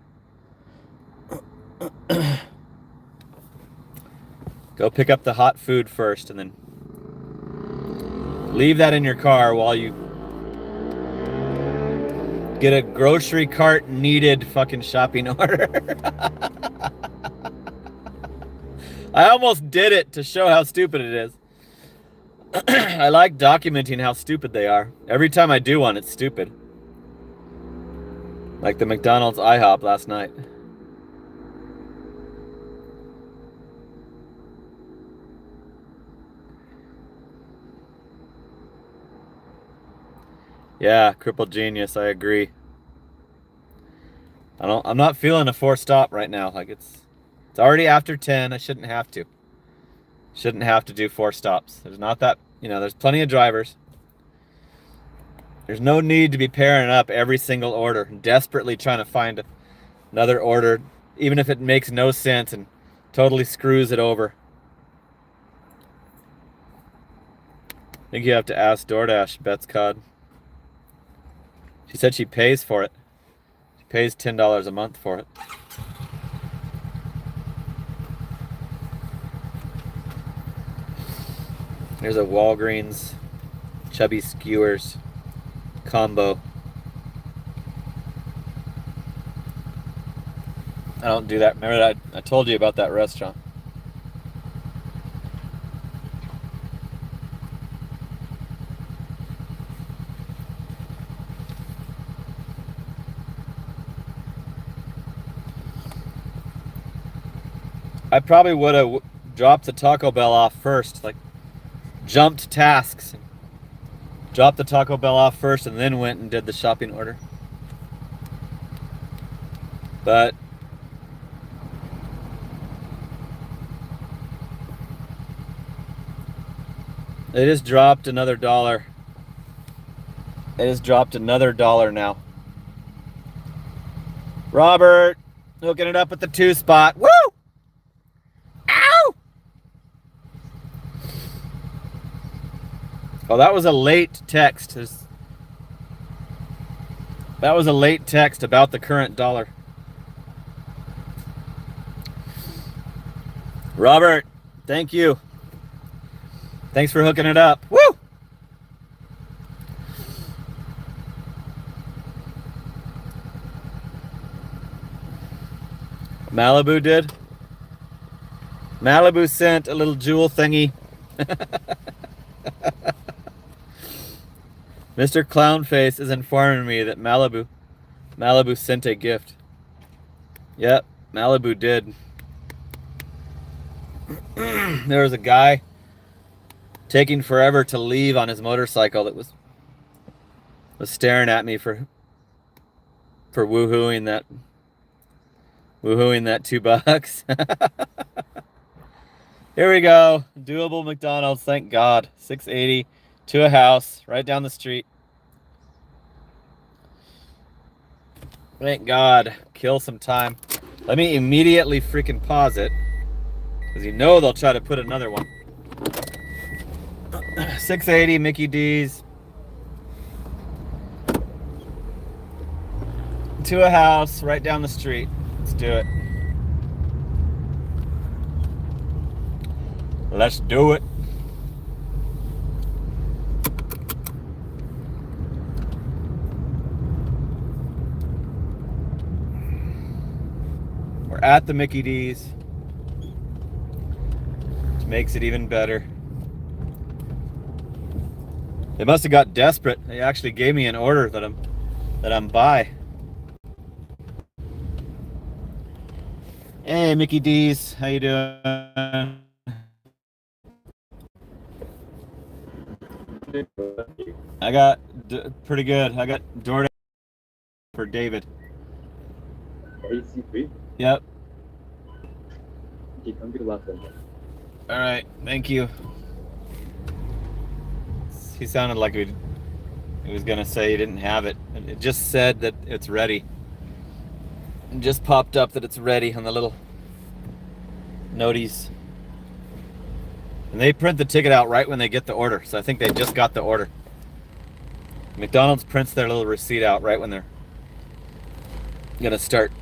Go pick up the hot food first and then leave that in your car while you get a grocery cart needed fucking shopping order. I almost did it to show how stupid it is. I like documenting how stupid they are. Every time I do one, it's stupid. Like the McDonald's IHOP last night. Yeah, crippled genius, I agree. I'm not feeling a 4-stop right now. Like it's already after 10. I shouldn't have to. Shouldn't have to do 4 stops. There's not that, there's plenty of drivers. There's no need to be pairing up every single order, desperately trying to find another order, even if it makes no sense and totally screws it over. I think you have to ask DoorDash, Bets Cod. She said she pays for it. She pays $10 a month for it. There's a Walgreens chubby skewers combo. I don't do that. Remember that I told you about that restaurant. I probably would have dropped the Taco Bell off first, like jumped tasks. Dropped the Taco Bell off first and then went and did the shopping order. But it just dropped another $1. It has dropped another $1 now. Robert, hooking it up at the 2 spot. Woo! Ow! Oh, that was a late text. That was a late text about the current dollar. Robert, thank you. Thanks for hooking it up. Woo! Malibu did. Malibu sent a little jewel thingy. Mr. Clownface is informing me that Malibu sent a gift. Yep, Malibu did. There was a guy taking forever to leave on his motorcycle that was staring at me for woohooing that $2. Here we go. Doable McDonald's, thank God. $6.80 to a house right down the street. Thank God. Kill some time. Let me immediately freaking pause it, because you know they'll try to put another one. $6.80 Mickey D's. To a house right down the street. Let's do it. Let's do it. We're at the Mickey D's, which makes it even better. They must have got desperate. They actually gave me an order that I'm by. Hey, Mickey D's, how you doing? I got pretty good. I got DoorDash for David. AC3? Yep. Okay, come get the last one. All right, thank you. He sounded like he was gonna say he didn't have it. It just said that it's ready. It just popped up that it's ready on the little noties. And they print the ticket out right when they get the order, so I think they just got the order. McDonald's prints their little receipt out right when they're gonna start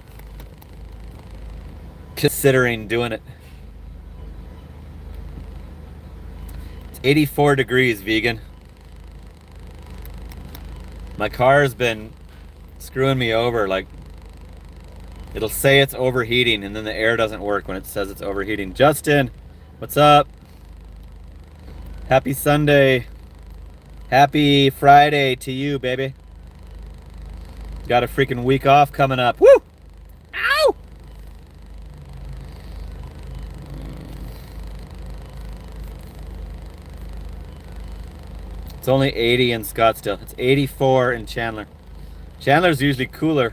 considering doing it. It's 84 degrees, vegan. My car has been screwing me over. Like, it'll say it's overheating and then the air doesn't work when it says it's overheating. Justin, what's up? Happy Sunday. Happy Friday to you, baby. Got a freaking week off coming up. Woo! Ow! It's only 80 in Scottsdale. It's 84 in Chandler. Chandler's usually cooler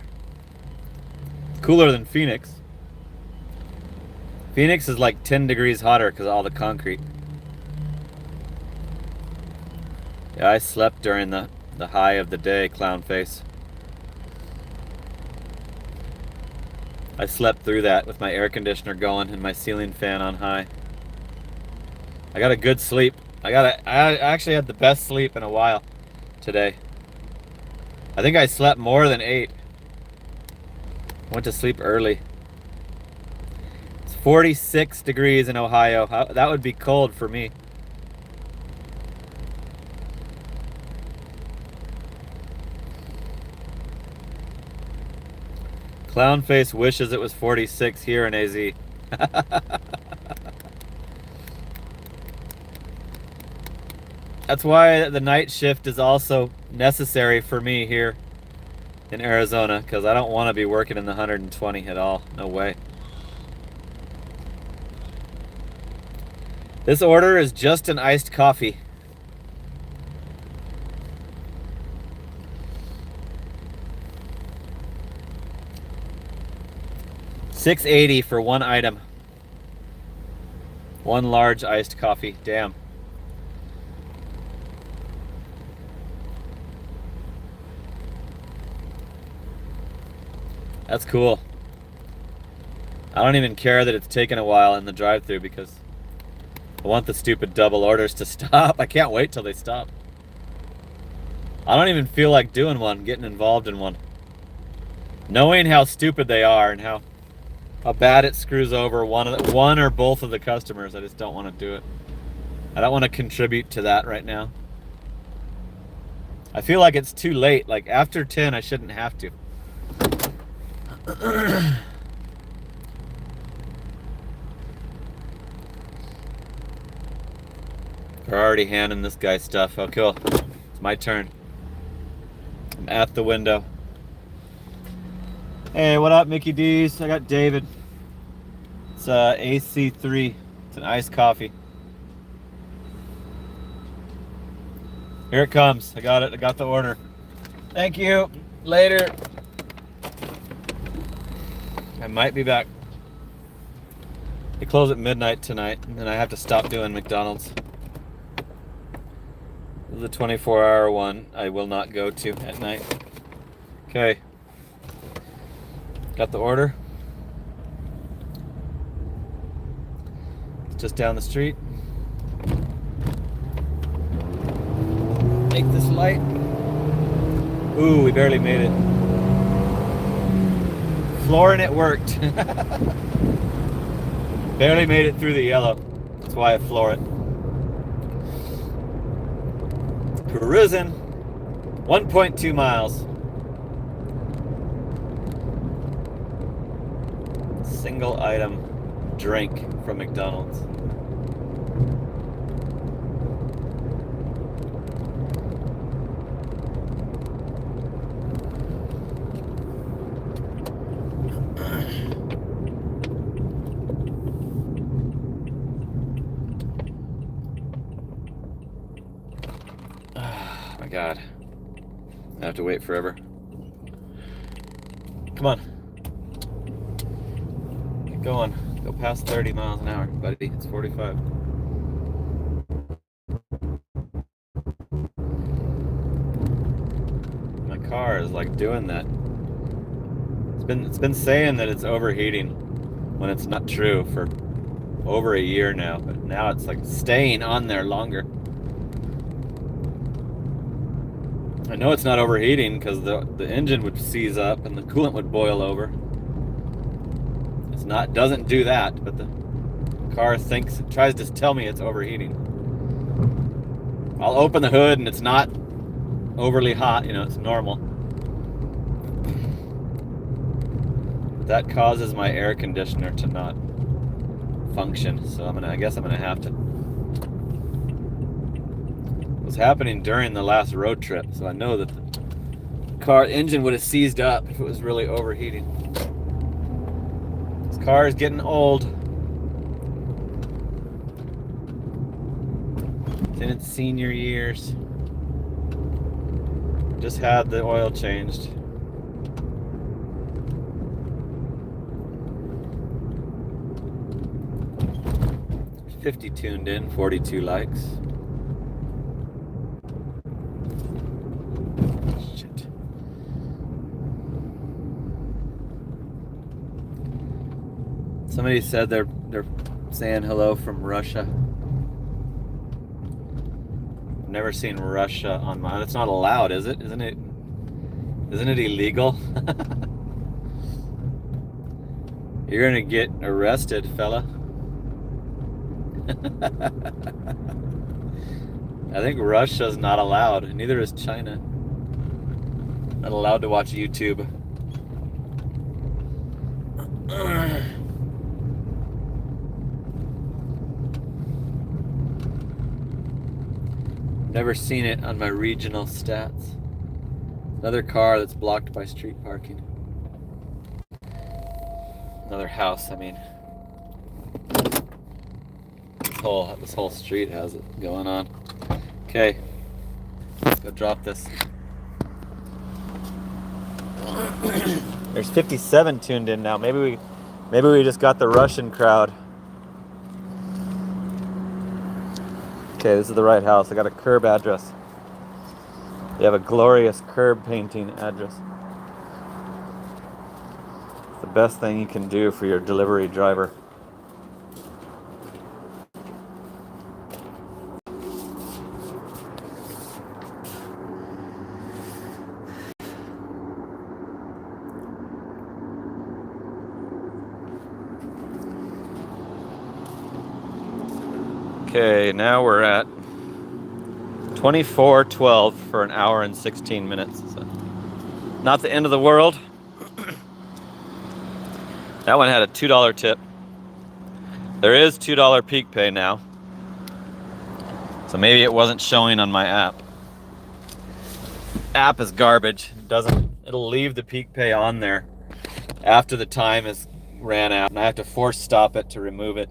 than Phoenix. Phoenix is like 10 degrees hotter because of all the concrete. Yeah, I slept during the high of the day, clown face. I slept through that with my air conditioner going and my ceiling fan on high. I got a good sleep. I actually had the best sleep in a while today. I think I slept more than 8. Went to sleep early. It's 46 degrees in Ohio. That would be cold for me. Clownface wishes it was 46 here in AZ. That's why the night shift is also necessary for me here in Arizona, because I don't want to be working in the 120 at all. No way. This order is just an iced coffee. $6.80 for one item. One large iced coffee. Damn. That's cool. I don't even care that it's taken a while in the drive-thru because I want the stupid double orders to stop. I can't wait till they stop. I don't even feel like doing one, getting involved in one. Knowing how stupid they are and how bad it screws over one or both of the customers, I just don't want to do it. I don't want to contribute to that right now. I feel like it's too late. Like after 10, I shouldn't have to. They're already handing this guy stuff. Oh, cool. It's my turn. I'm at the window. Hey, what up, Mickey D's? I got David. It's AC3. It's an iced coffee. Here it comes. I got it. I got the order. Thank you. Later. I might be back. They close at midnight tonight, and I have to stop doing McDonald's. The 24-hour one I will not go to at night. Okay. Got the order. It's just down the street. Make this light. Ooh, we barely made it. Flooring it worked. Barely made it through the yellow. That's why I floor it. Cruising. 1.2 miles. Single item drink from McDonald's. Oh my God. I have to wait forever. Come on. Keep going. Go past 30 miles an hour, buddy. It's 45. My car is like doing that. It's been saying that it's overheating when it's not true for over a year now, but now it's like staying on there longer. I know it's not overheating because the engine would seize up and the coolant would boil over. It's not, doesn't do that, but the car tries to tell me it's overheating. I'll open the hood and it's not overly hot, it's normal. But that causes my air conditioner to not function, so I guess I'm gonna have to. It was happening during the last road trip, so I know that the car engine would have seized up if it was really overheating. This car is getting old. It's in its senior years. Just had the oil changed. There's 50 tuned in, 42 likes. Shit. Somebody said they're saying hello from Russia. I've never seen Russia on mine. It's not allowed, is it? Isn't it illegal? You're gonna get arrested, fella. I think Russia's not allowed. Neither is China. Not allowed to watch YouTube. Never seen it on my regional stats. Another car that's blocked by street parking. Another house, I mean. This whole street has it going on. Okay, let's go drop this. There's 57 tuned in now. Maybe we just got the Russian crowd. Okay, this is the right house. I got a curb address. They have a glorious curb painting address. It's the best thing you can do for your delivery driver. Okay, now we're at 24:12 for an hour and 16 minutes. So not the end of the world. That one had a $2 tip. There is $2 peak pay now. So maybe it wasn't showing on my app. App is garbage. It'll leave the peak pay on there after the time is ran out, and I have to force stop it to remove it.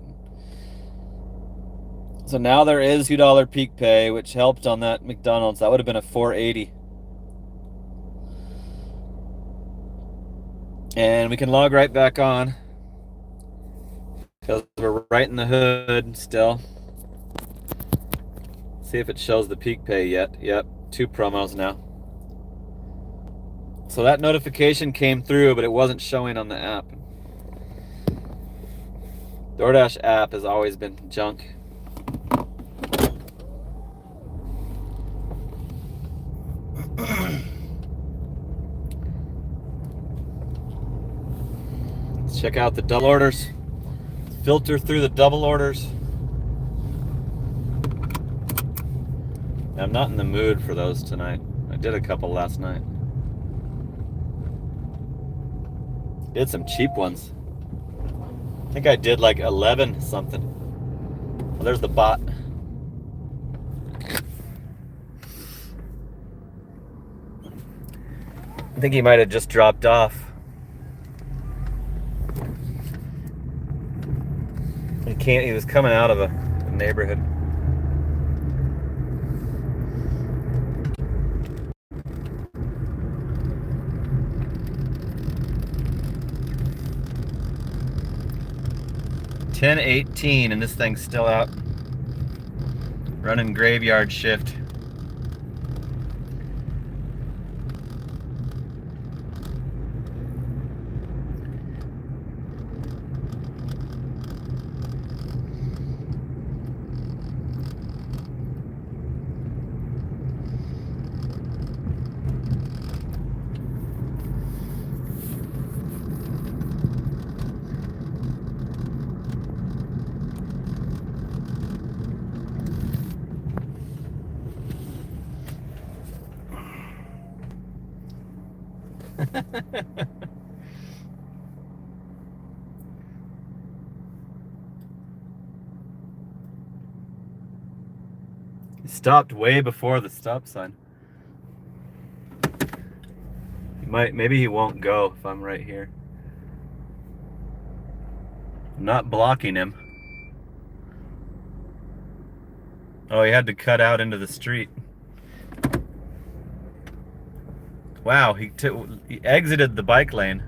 So now there is $2 peak pay, which helped on that McDonald's. That would have been a $4.80. And we can log right back on because we're right in the hood still. See if it shows the peak pay yet. Yep, 2 promos now. So that notification came through, but it wasn't showing on the app. DoorDash app has always been junk. Let's check out the double orders. Filter through the double orders. I'm not in the mood for those tonight. I did a couple last night. Did some cheap ones. I think I did like 11 something. Well, there's the bot. I think he might have just dropped off. He was coming out of a neighborhood. $10:18 and this thing's still out. Running graveyard shift. He stopped way before the stop sign. Maybe he won't go if I'm right here. I'm not blocking him. Oh, he had to cut out into the street. Wow, he exited the bike lane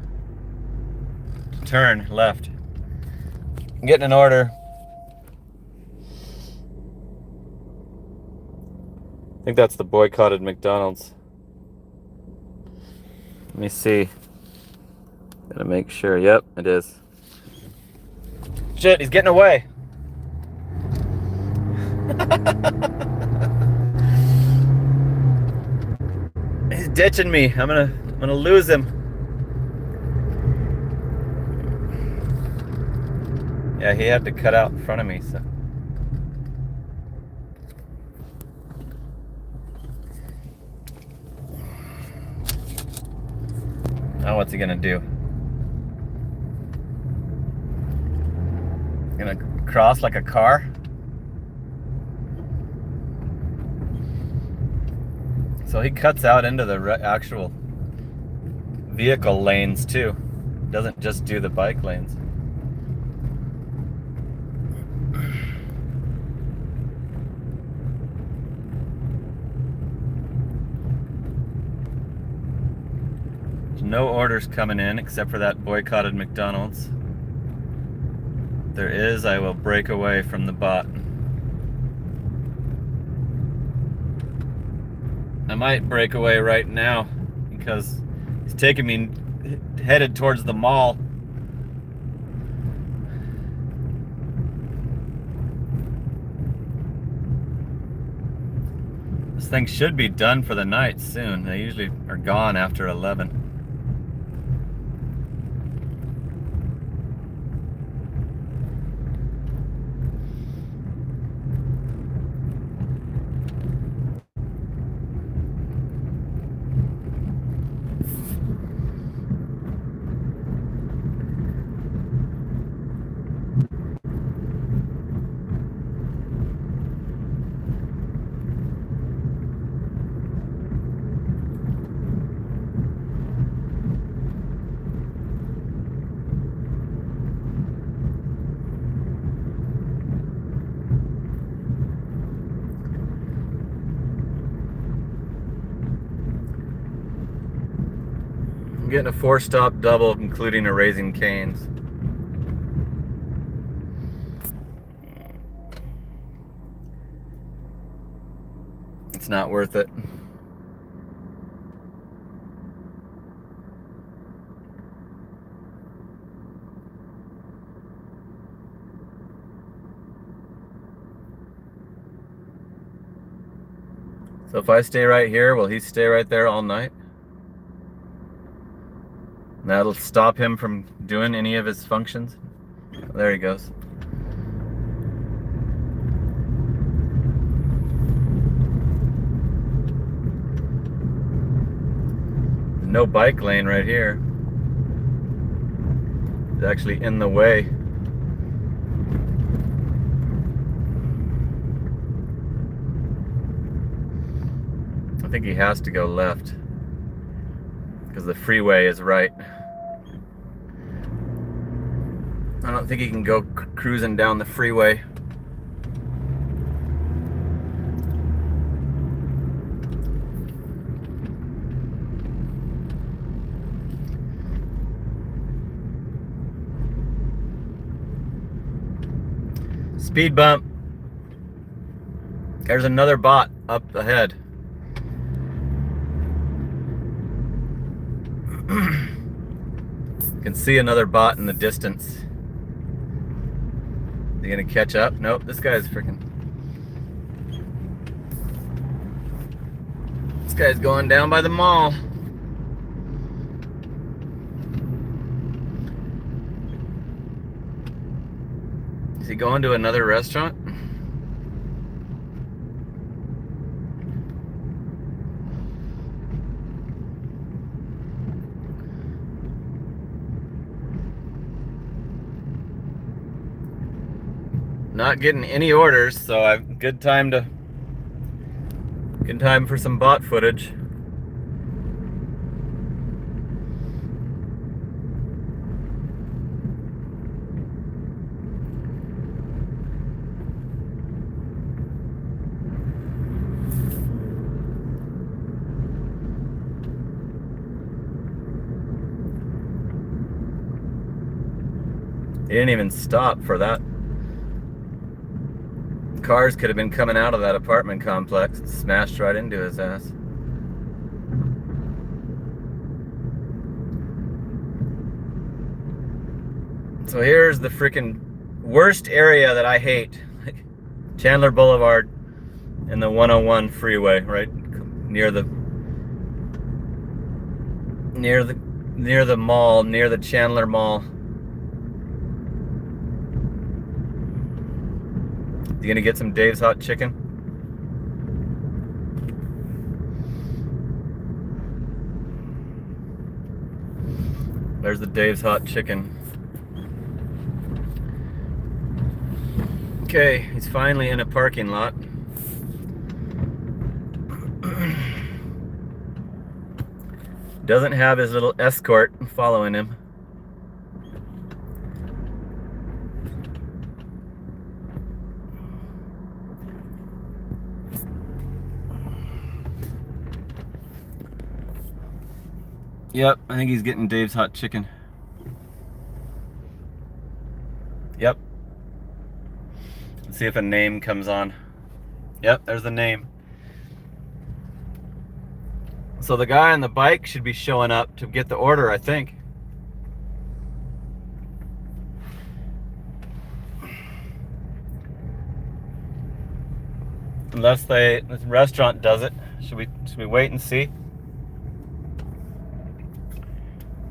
to turn left. I'm getting an order. I think that's the boycotted McDonald's. Let me see. Gotta make sure. Yep, it is. Shit, he's getting away. He's ditching me. I'm gonna lose him. Yeah, he had to cut out in front of me, so. Now what's he gonna do? Gonna cross like a car? So he cuts out into the actual vehicle lanes too. Doesn't just do the bike lanes. There's no orders coming in except for that boycotted McDonald's. If there is, I will break away from the bot. I might break away right now because he's taking me headed towards the mall. This thing should be done for the night soon. They usually are gone after 11. I'm getting a 4-stop double, including a Raising Cane's. It's not worth it. So if I stay right here, will he stay right there all night? And that'll stop him from doing any of his functions. There he goes. No bike lane right here. It's actually in the way. I think he has to go left because the freeway is right. I don't think he can go cruising down the freeway. Speed bump. There's another bot up ahead. Can see another bot in the distance. Is he gonna catch up? Nope, this guy's freaking. This guy's going down by the mall. Is he going to another restaurant? Not getting any orders, so I've good time for some bot footage. He didn't even stop for that. Cars could have been coming out of that apartment complex and smashed right into his ass. So here's the freaking worst area that I hate. Chandler Boulevard and the 101 freeway, right near the mall, near the Chandler Mall. You gonna get some Dave's Hot Chicken? There's the Dave's Hot Chicken. Okay, he's finally in a parking lot. Doesn't have his little escort following him. Yep, I think he's getting Dave's Hot Chicken. Yep. Let's see if a name comes on. Yep, there's the name. So the guy on the bike should be showing up to get the order, I think. Unless the restaurant does it. Should we wait and see?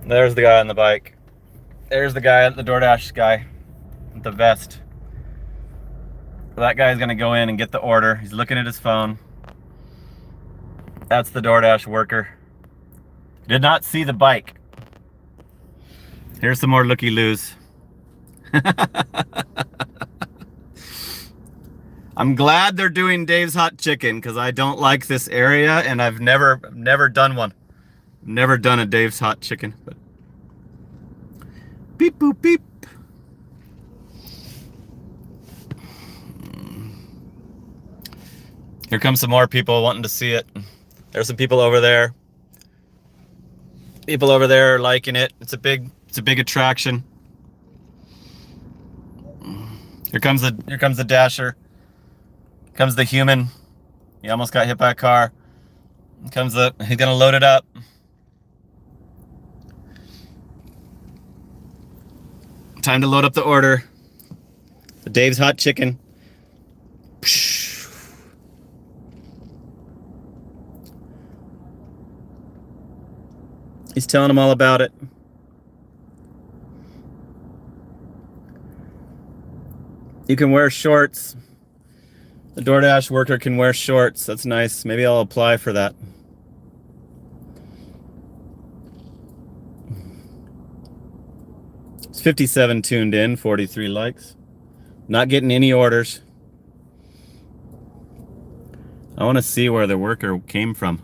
There's the guy on the bike. There's the guy, the DoorDash guy, with the vest. That guy's gonna go in and get the order. He's looking at his phone. That's the DoorDash worker. Did not see the bike. Here's some more looky-loos. I'm glad they're doing Dave's Hot Chicken because I don't like this area and I've never done one. Never done a Dave's Hot Chicken, but beep boop beep. Here comes some more people wanting to see it. There's some people over there. People over there are liking it. It's a big attraction. Here comes the Dasher. Comes the human. He almost got hit by a car. He's gonna load it up. Time to load up the order. The Dave's Hot Chicken. He's telling them all about it. You can wear shorts. The DoorDash worker can wear shorts. That's nice. Maybe I'll apply for that. It's 57 tuned in, 43 likes. Not getting any orders. I want to see where the worker came from.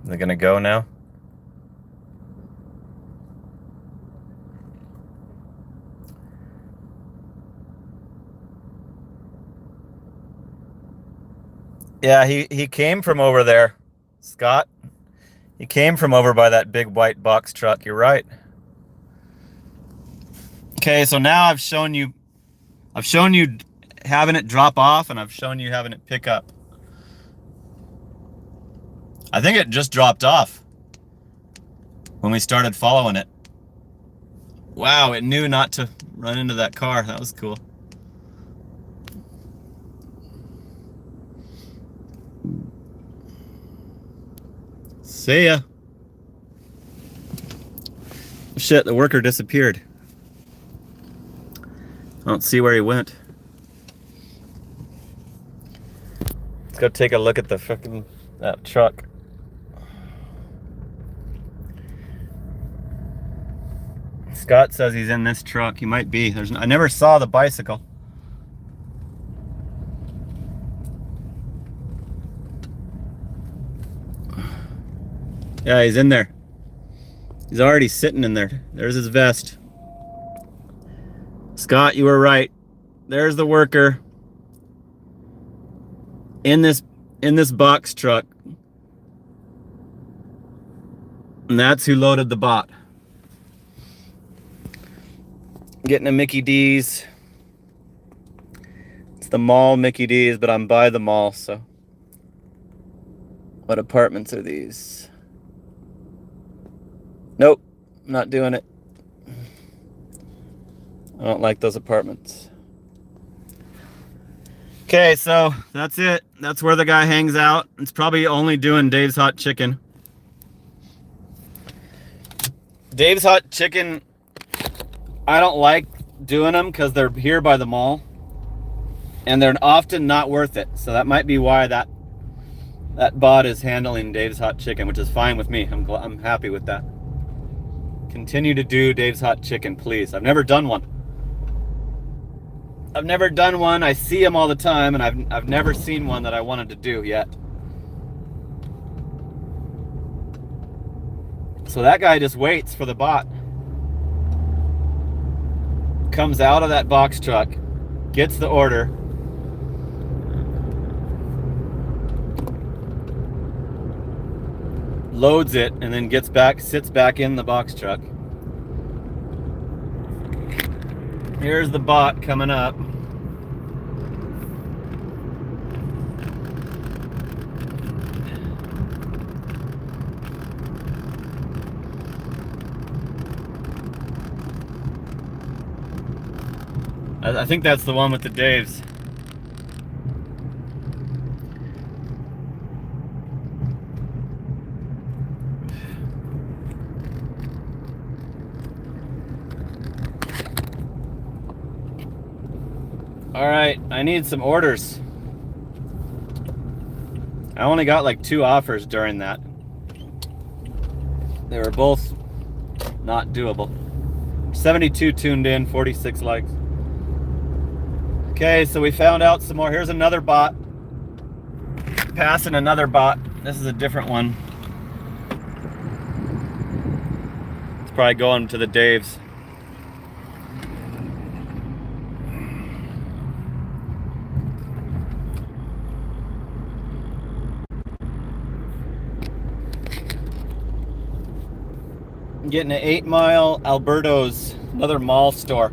Is it gonna go now? Yeah, he came from over there, Scott. He came from over by that big white box truck. You're right. Okay, so now I've shown you having it drop off, and I've shown you having it pick up. I think it just dropped off when we started following it. Wow, it knew not to run into that car. That was cool. See ya. Shit, the worker disappeared. I don't see where he went. Let's go take a look at that truck. Scott says he's in this truck. He might be. I never saw the bicycle. Yeah, he's in there. He's already sitting in there. There's his vest. Scott, you were right. There's the worker in this box truck. And that's who loaded the bot. Getting a Mickey D's. It's the mall Mickey D's, but I'm by the mall, so. What apartments are these? Nope, not doing it. I don't like those apartments. Okay, so that's it. That's where the guy hangs out. It's probably only doing Dave's Hot Chicken. Dave's Hot Chicken, I don't like doing them because they're here by the mall. And they're often not worth it. So that might be why that bot is handling Dave's Hot Chicken, which is fine with me. I'm happy with that. Continue to do Dave's Hot Chicken, please. I've never done one. I see them all the time, and I've never seen one that I wanted to do yet. So that guy just waits for the bot. Comes out of that box truck, gets the order, loads it, and then sits back in the box truck. Here's the bot coming up. I think that's the one with the Daves. All right, I need some orders. I only got like 2 offers during that. They were both not doable. 72 tuned in, 46 likes. Okay, so we found out some more. Here's another bot. Passing another bot. This is a different one. It's probably going to the Daves. I'm getting an 8 Mile Alberto's, another mall store.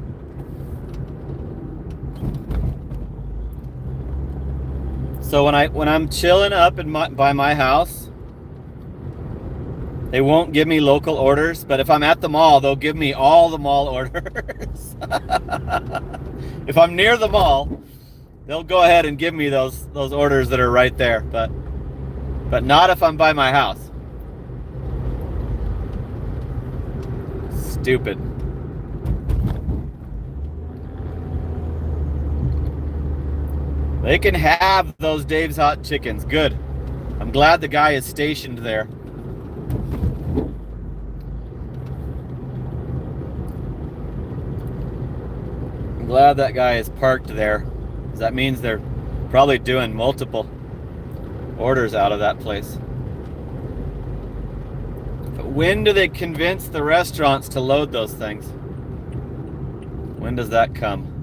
So when I'm chilling up by my house, they won't give me local orders, but if I'm at the mall, they'll give me all the mall orders. If I'm near the mall, they'll go ahead and give me those orders that are right there, but not if I'm by my house. Stupid. They can have those Dave's Hot Chickens. Good. I'm glad the guy is stationed there. I'm glad that guy is parked there. That means they're probably doing multiple orders out of that place. But when do they convince the restaurants to load those things? When does that come?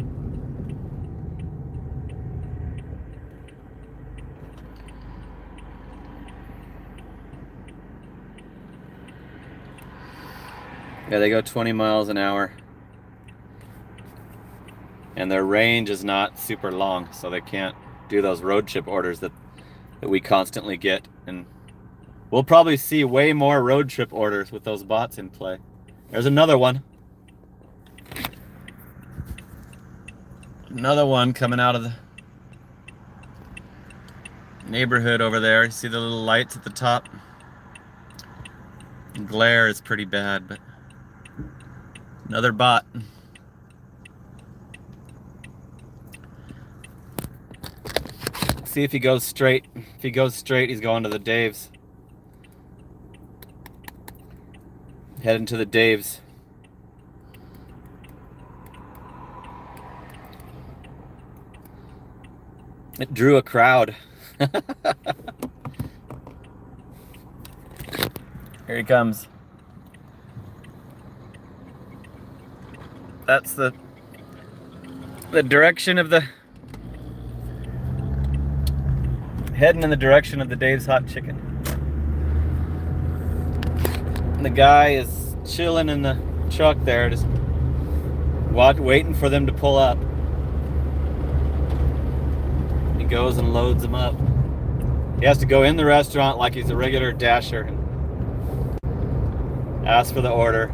Yeah, they go 20 miles an hour. And their range is not super long, so they can't do those road trip orders that we constantly get. And we'll probably see way more road trip orders with those bots in play. There's another one. Another one coming out of the neighborhood over there. You see the little lights at the top? The glare is pretty bad, but another bot. See if he goes straight. If he goes straight, he's going to the Dave's. Heading to the Dave's. It drew a crowd. Here he comes. That's the direction of the... Heading in the direction of the Dave's Hot Chicken. And the guy is chilling in the truck there, just waiting for them to pull up. He goes and loads them up. He has to go in the restaurant like he's a regular dasher and ask for the order.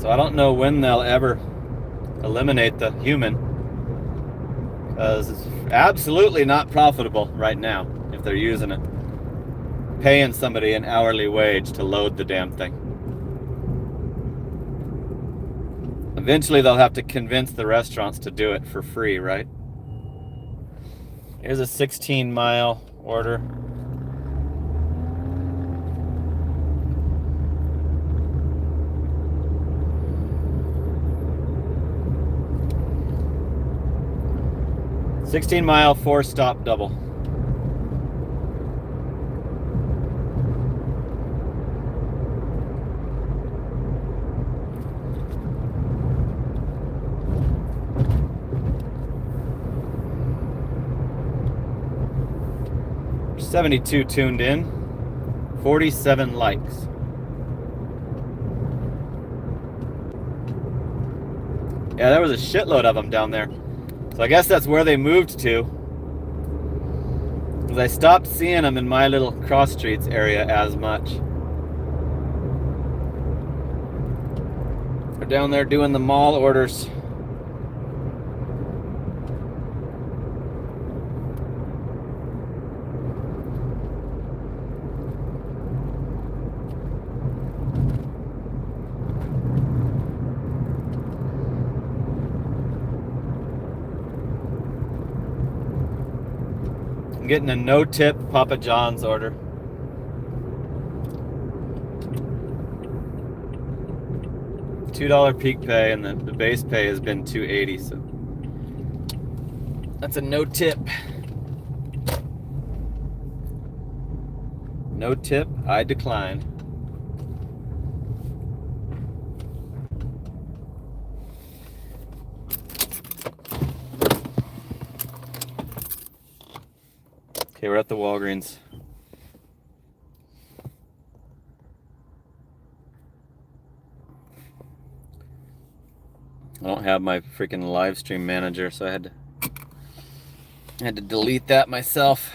So I don't know when they'll ever eliminate the human. Because it's absolutely not profitable right now if they're using it. Paying somebody an hourly wage to load the damn thing. Eventually they'll have to convince the restaurants to do it for free, right? Here's a 16-mile order. $16-mile, 4-stop double. There's 72 tuned in, 47 likes. Yeah, there was a shitload of them down there. So I guess that's where they moved to. Because I stopped seeing them in my little cross streets area as much. They're down there doing the mall orders. Getting a no-tip Papa John's order. $2 peak pay, and the base pay has been $2.80, so that's a no-tip. No tip, I decline. Okay, we're at the Walgreens. I don't have my freaking live stream manager, so I had to delete that myself.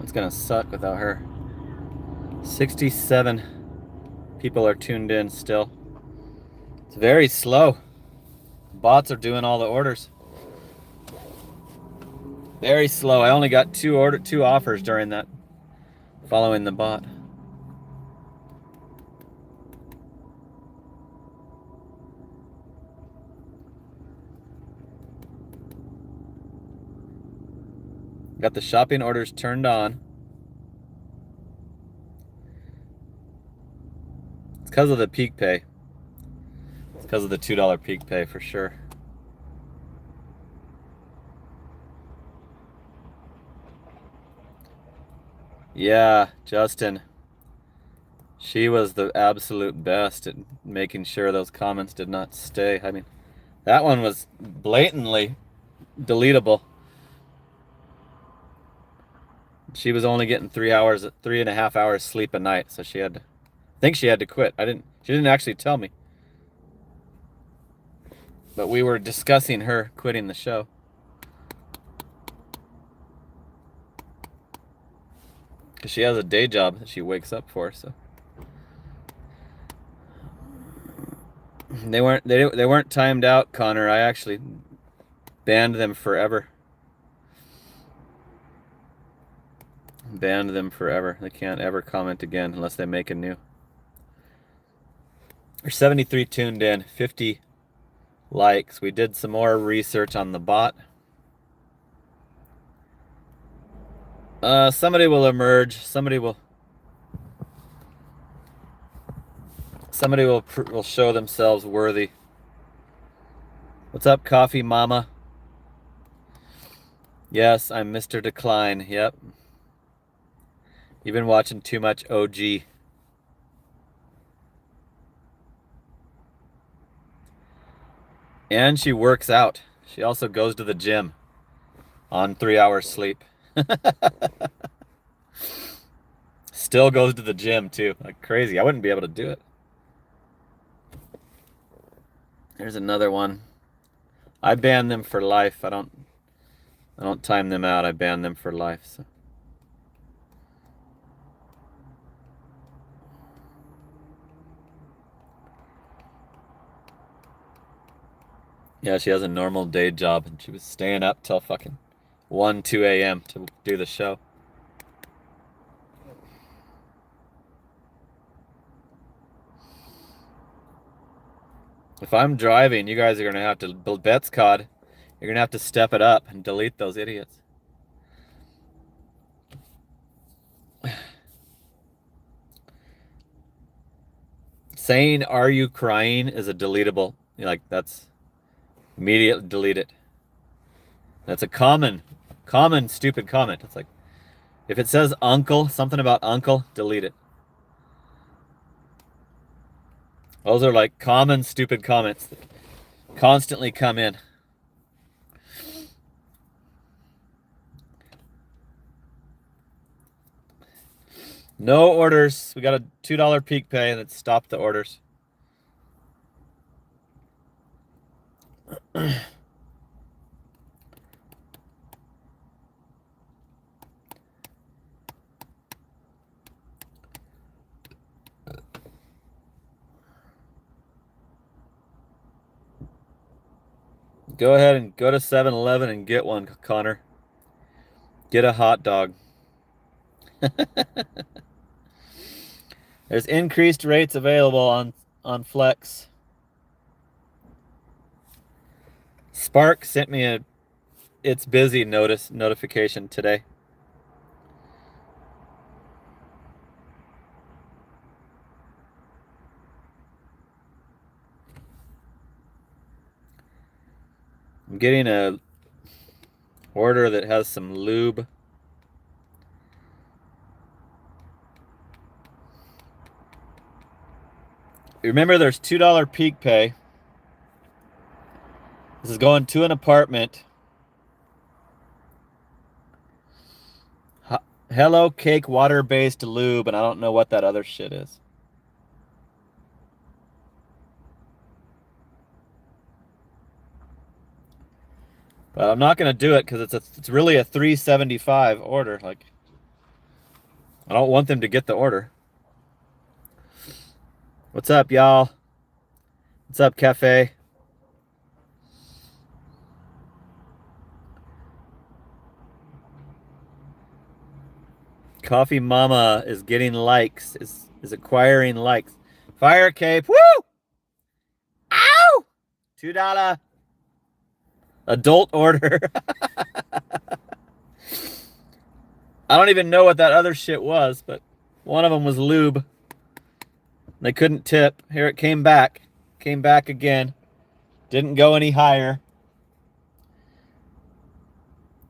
It's gonna suck without her. 67 people are tuned in still. It's very slow. Bots are doing all the orders. Very slow. I only got two offers during that, following the bot. Got the shopping orders turned on. It's because of the peak pay. It's because of the $2 peak pay for sure. Yeah, Justin. She was the absolute best at making sure those comments did not stay. I mean, that one was blatantly deletable. She was only getting 3.5 hours sleep a night, so I think she had to quit. She didn't actually tell me. But we were discussing her quitting the show. Because she has a day job that she wakes up for, so. They weren't timed out, Connor. I actually banned them forever. Banned them forever. They can't ever comment again unless they make a new. There's 73 tuned in, 50 likes. We did some more research on the bot. Somebody will emerge. Somebody will show themselves worthy. What's up, Coffee Mama? Yes, I'm Mr. Decline. Yep. You've been watching too much OG. And she works out. She also goes to the gym on 3 hours sleep. Still goes to the gym too. Like crazy. I wouldn't be able to do it. There's another one. I ban them for life. I don't time them out. I ban them for life. So. Yeah, she has a normal day job and she was staying up till fucking 1, 2 a.m. to do the show. If I'm driving, you guys are going to have to, Bets COD, you're going to have to step it up and delete those idiots. Saying, "Are you crying?" is a deletable. Like, that's immediately delete it. That's a common stupid comment. It's like, if it says uncle, something about uncle, delete it. Those are like common stupid comments that constantly come in. No orders. We got a $2 peak pay and it stopped the orders. Go ahead and go to 7-Eleven and get one, Connor. Get a hot dog. There's increased rates available on Flex. Spark sent me a "it's busy" notification today. I'm getting a order that has some lube. Remember, there's $2 peak pay. This is going to an apartment. Hello Cake water-based lube, and I don't know what that other shit is. But I'm not gonna do it because it's really a $3.75 order. Like, I don't want them to get the order. What's up, y'all? What's up, Cafe? Coffee Mama is getting likes, is acquiring likes. Fire Cape, woo! Ow! $2 adult order. I don't even know what that other shit was, but one of them was lube. They couldn't tip. Here it came back. Came back again. Didn't go any higher.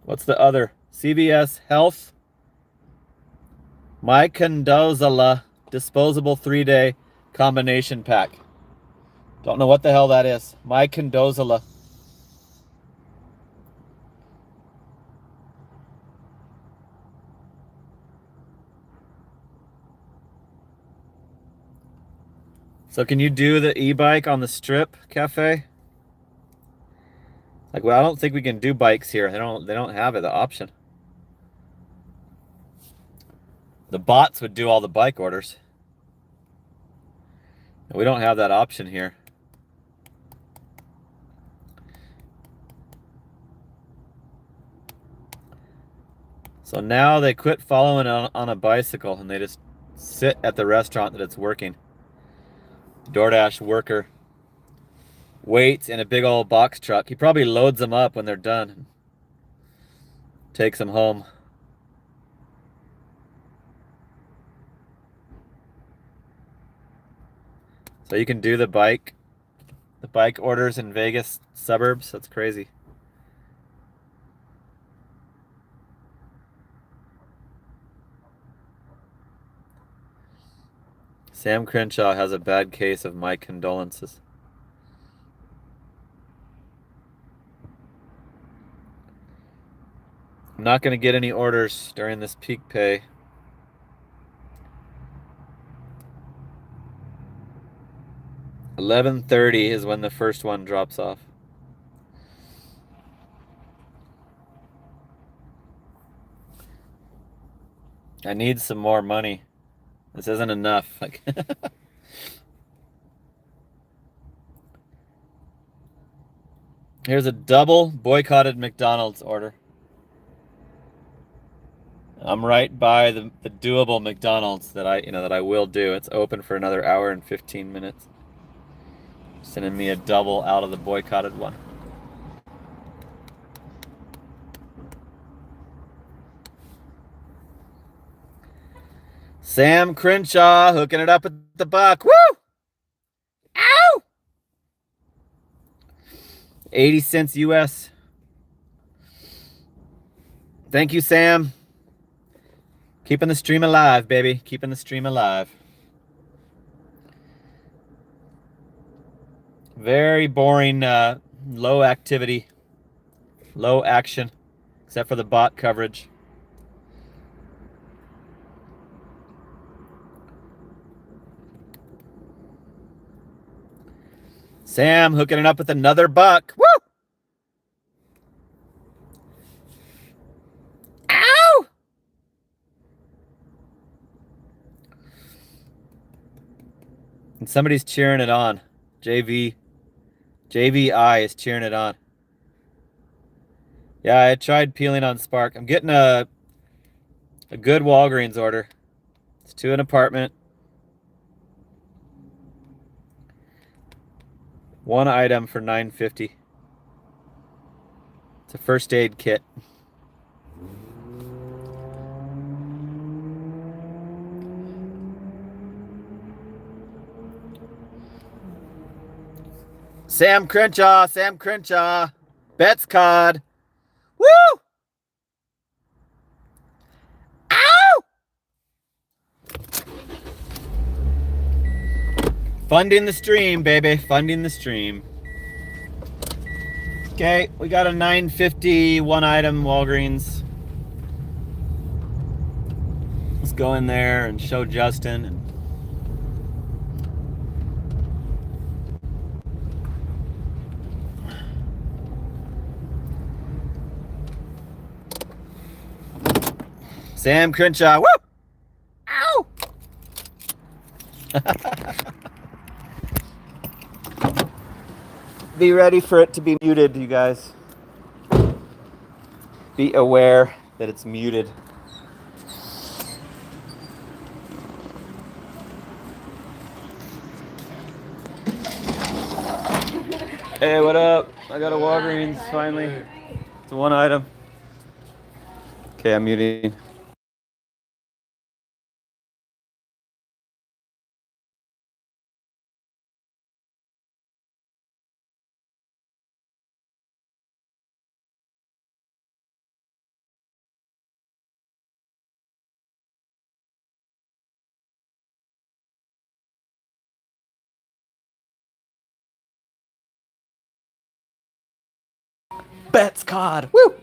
What's the other? CVS Health. My Condozala disposable 3-day combination pack. Don't know what the hell that is. My Condozala. So can you do the e-bike on the strip, Cafe? Like, well, I don't think we can do bikes here. They don't have it, the option. The bots would do all the bike orders. We don't have that option here. So now they quit following on a bicycle and they just sit at the restaurant that it's working. DoorDash worker waits in a big old box truck. He probably loads them up when they're done. Takes them home. So you can do the bike orders in Vegas suburbs. That's crazy. Sam Crenshaw has a bad case of my condolences. I'm not going to get any orders during this peak pay. $11:30 is when the first one drops off. I need some more money. This isn't enough. Like here's a double boycotted McDonald's order. I'm right by the doable McDonald's that I will do. It's open for another hour and 15 minutes. Sending me a double out of the boycotted one. Sam Crenshaw hooking it up at the buck. Woo! Ow! 80 cents US. Thank you, Sam. Keeping the stream alive, baby. Keeping the stream alive. Very boring, low activity, low action, except for the bot coverage. Sam hooking it up with another buck. Woo! Ow! And somebody's cheering it on. JVI is cheering it on. Yeah, I tried peeling on Spark. I'm getting a good Walgreens order. It's to an apartment. One item for $9.50. It's a first aid kit. Sam Crenshaw. Bet's cod. Woo! Ow! Funding the stream, baby. Funding the stream. Okay, we got a $9.50 one item Walgreens. go in there and show Justin. And Sam Crenshaw, woo! Ow! Be ready for it to be muted, you guys. Be aware that it's muted. Hey, what up? I got a Walgreens finally. It's one item. Okay, I'm muting. Bet's cod. Woo!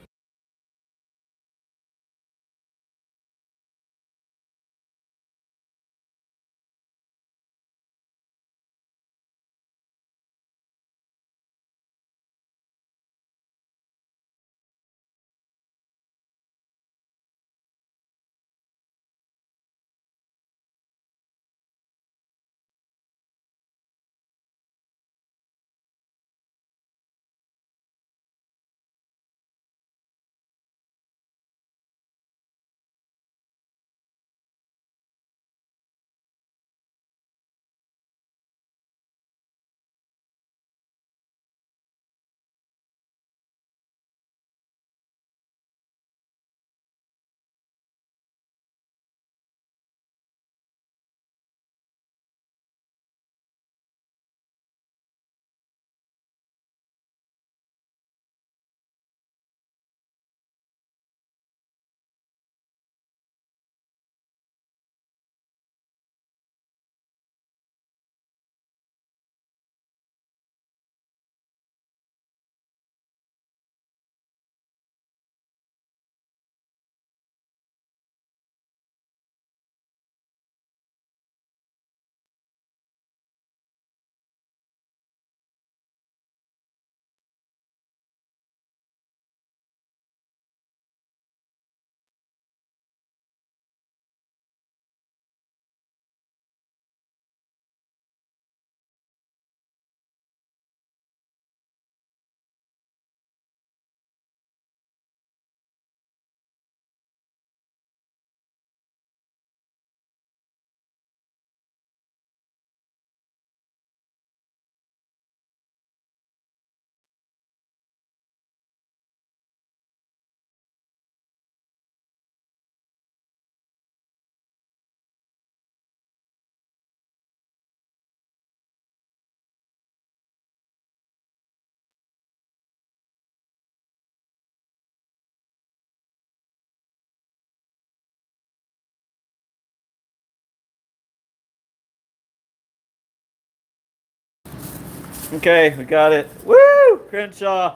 Okay, we got it. Woo! Crenshaw.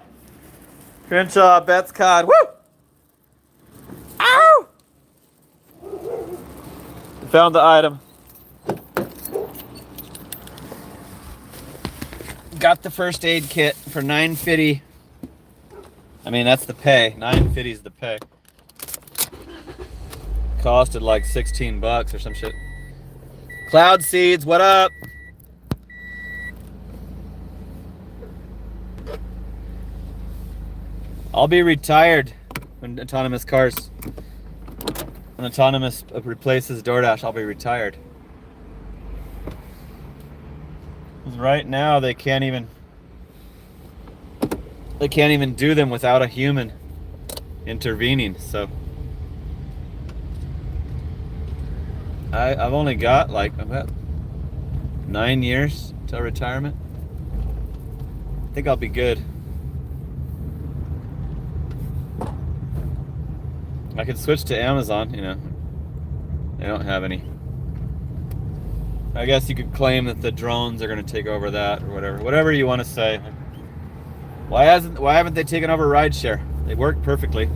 Crenshaw, Bet's cod. Woo! Ow! Found the item. Got the first aid kit for $9.50. I mean, that's the pay. $9.50 is the pay. Costed like $16 or some shit. Cloud Seeds, what up? I'll be retired when autonomous replaces DoorDash. I'll be retired. 'Cause right now they can't even do them without a human intervening. So I've only got about 9 years till retirement. I think I'll be good. I could switch to Amazon, They don't have any. I guess you could claim that the drones are going to take over that or whatever. Whatever you want to say. Why haven't they taken over rideshare? They work perfectly.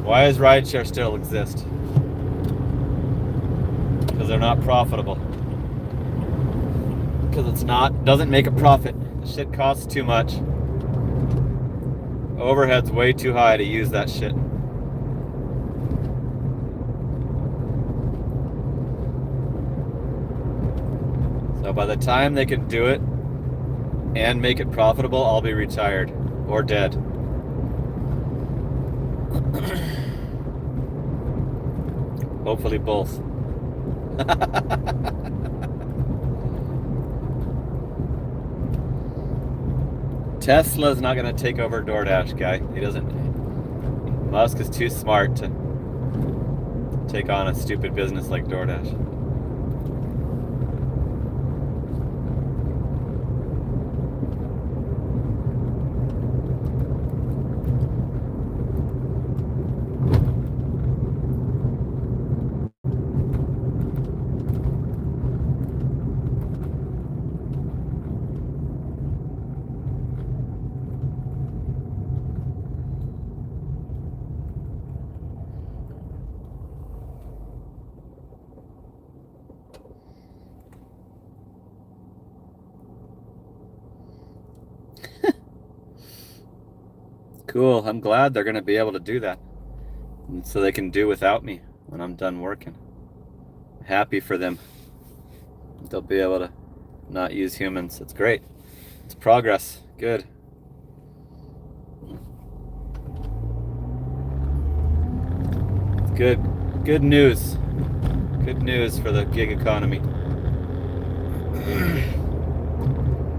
Why does rideshare still exist? because they're not profitable. Because doesn't make a profit. The shit costs too much. Overhead's way too high to use that shit. So by the time they can do it and make it profitable, I'll be retired or dead. Hopefully both. Tesla's not going to take over DoorDash, guy. Musk is too smart to take on a stupid business like DoorDash. Cool. I'm glad they're going to be able to do that. And so they can do without me when I'm done working. Happy for them. They'll be able to not use humans. It's great. It's progress. Good. It's good. Good news. Good news for the gig economy.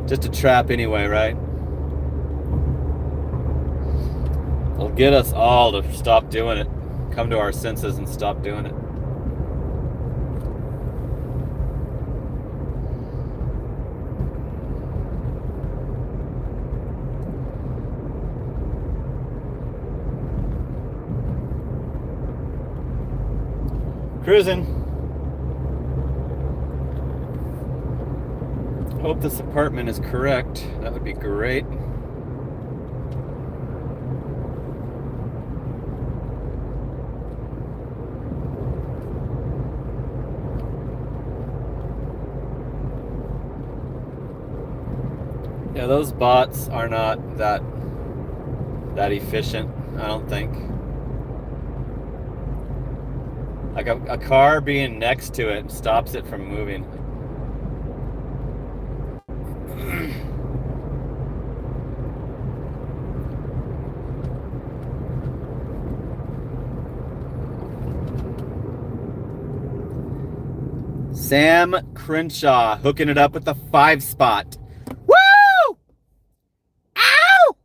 Just a trap anyway, right? It'll get us all to stop doing it. Come to our senses and stop doing it. Cruising. Hope this apartment is correct. That would be great. Yeah, those bots are not that efficient, I don't think. Like a car being next to it stops it from moving. Sam Crenshaw hooking it up with the 5 spot. Woo! Ow!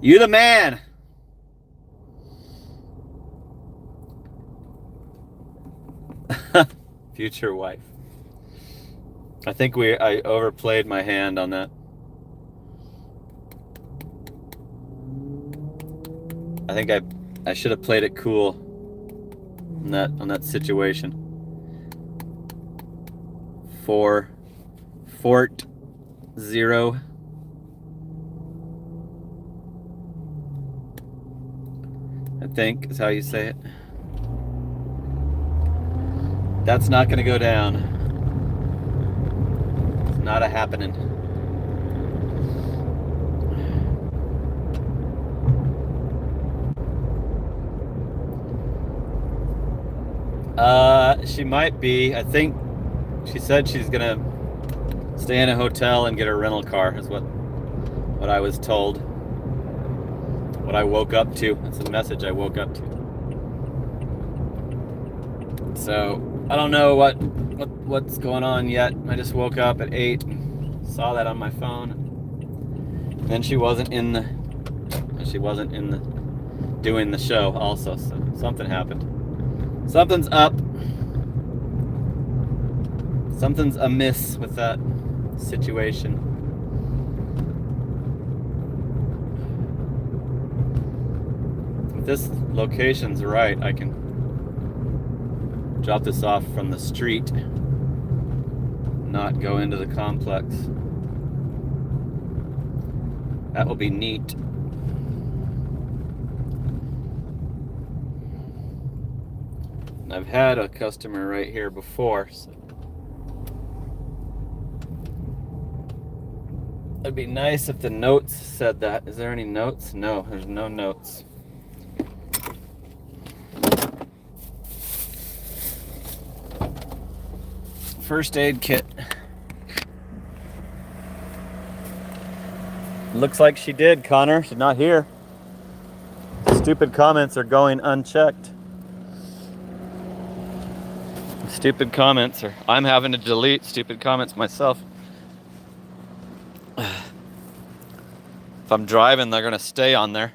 You the man. Future wife. I think I overplayed my hand on that. I think I should have played it cool on that situation. Fort 0. I think is how you say it. That's not going to go down. It's not a happening. She might be. I think she said she's going to stay in a hotel and get a rental car is what I was told. What I woke up to. That's the message I woke up to. So I don't know what's going on yet. I just woke up at 8 and saw that on my phone. And then she wasn't in the doing the show also, so something happened. Something's up. Something's amiss with that situation. If this location's right, I can drop this off from the street, not go into the complex. That will be neat. I've had a customer right here before, so it'd be nice if the notes said that. Is there any notes? No, there's no notes. First aid kit. Looks like she did, Connor. She's not here. Stupid comments are going unchecked. Stupid comments are... I'm having to delete stupid comments myself. If I'm driving, they're gonna stay on there.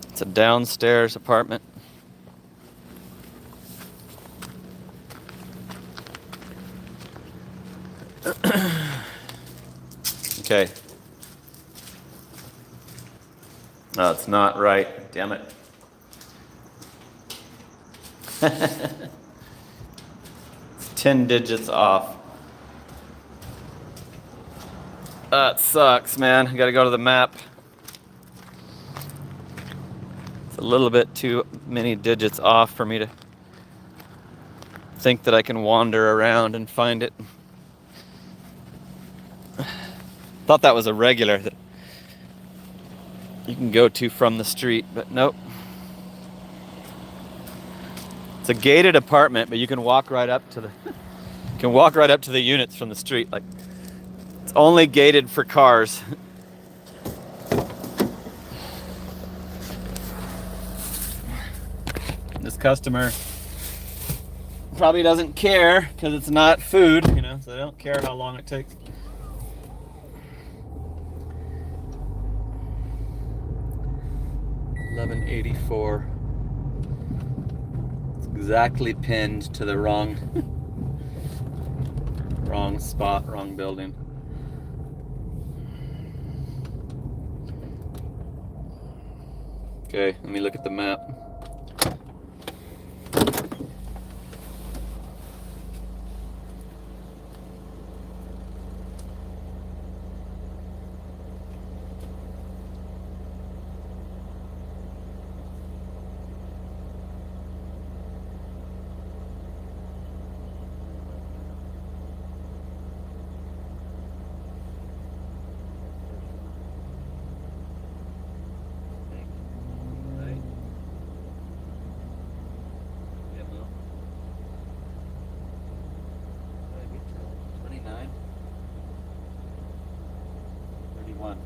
It's a downstairs apartment. Okay. No, it's not right. Damn it. It's 10 digits off. That sucks, man. I gotta go to the map. It's a little bit too many digits off for me to think that I can wander around and find it. Thought that was a regular that you can go to from the street, but nope. It's a gated apartment, but you can walk right up to the units from the street. Like, it's only gated for cars. This customer probably doesn't care because it's not food, you know, so they don't care how long it takes. $11.84. It's exactly pinned to the wrong spot, wrong building. Okay, let me look at the map.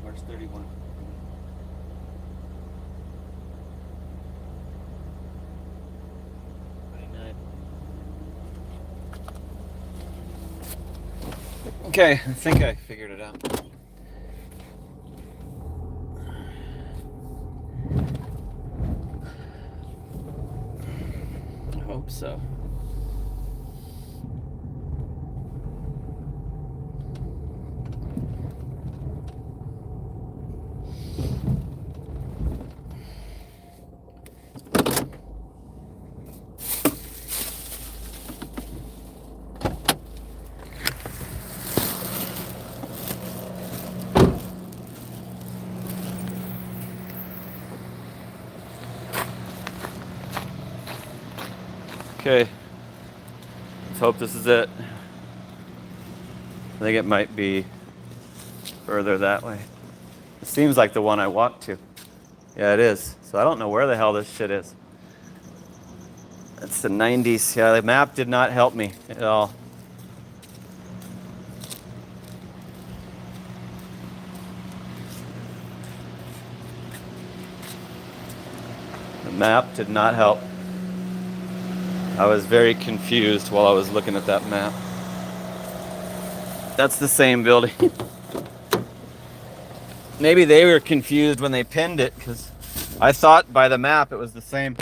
Where's 31? Okay, I think I figured it out. I hope so. Okay, let's hope this is it. I think it might be further that way. It seems like the one I walked to. Yeah, it is. So I don't know where the hell this shit is. It's the 90s. Yeah, the map did not help me at all. The map did not help. I was very confused while I was looking at that map. That's the same building. Maybe they were confused when they pinned it, because I thought by the map it was the same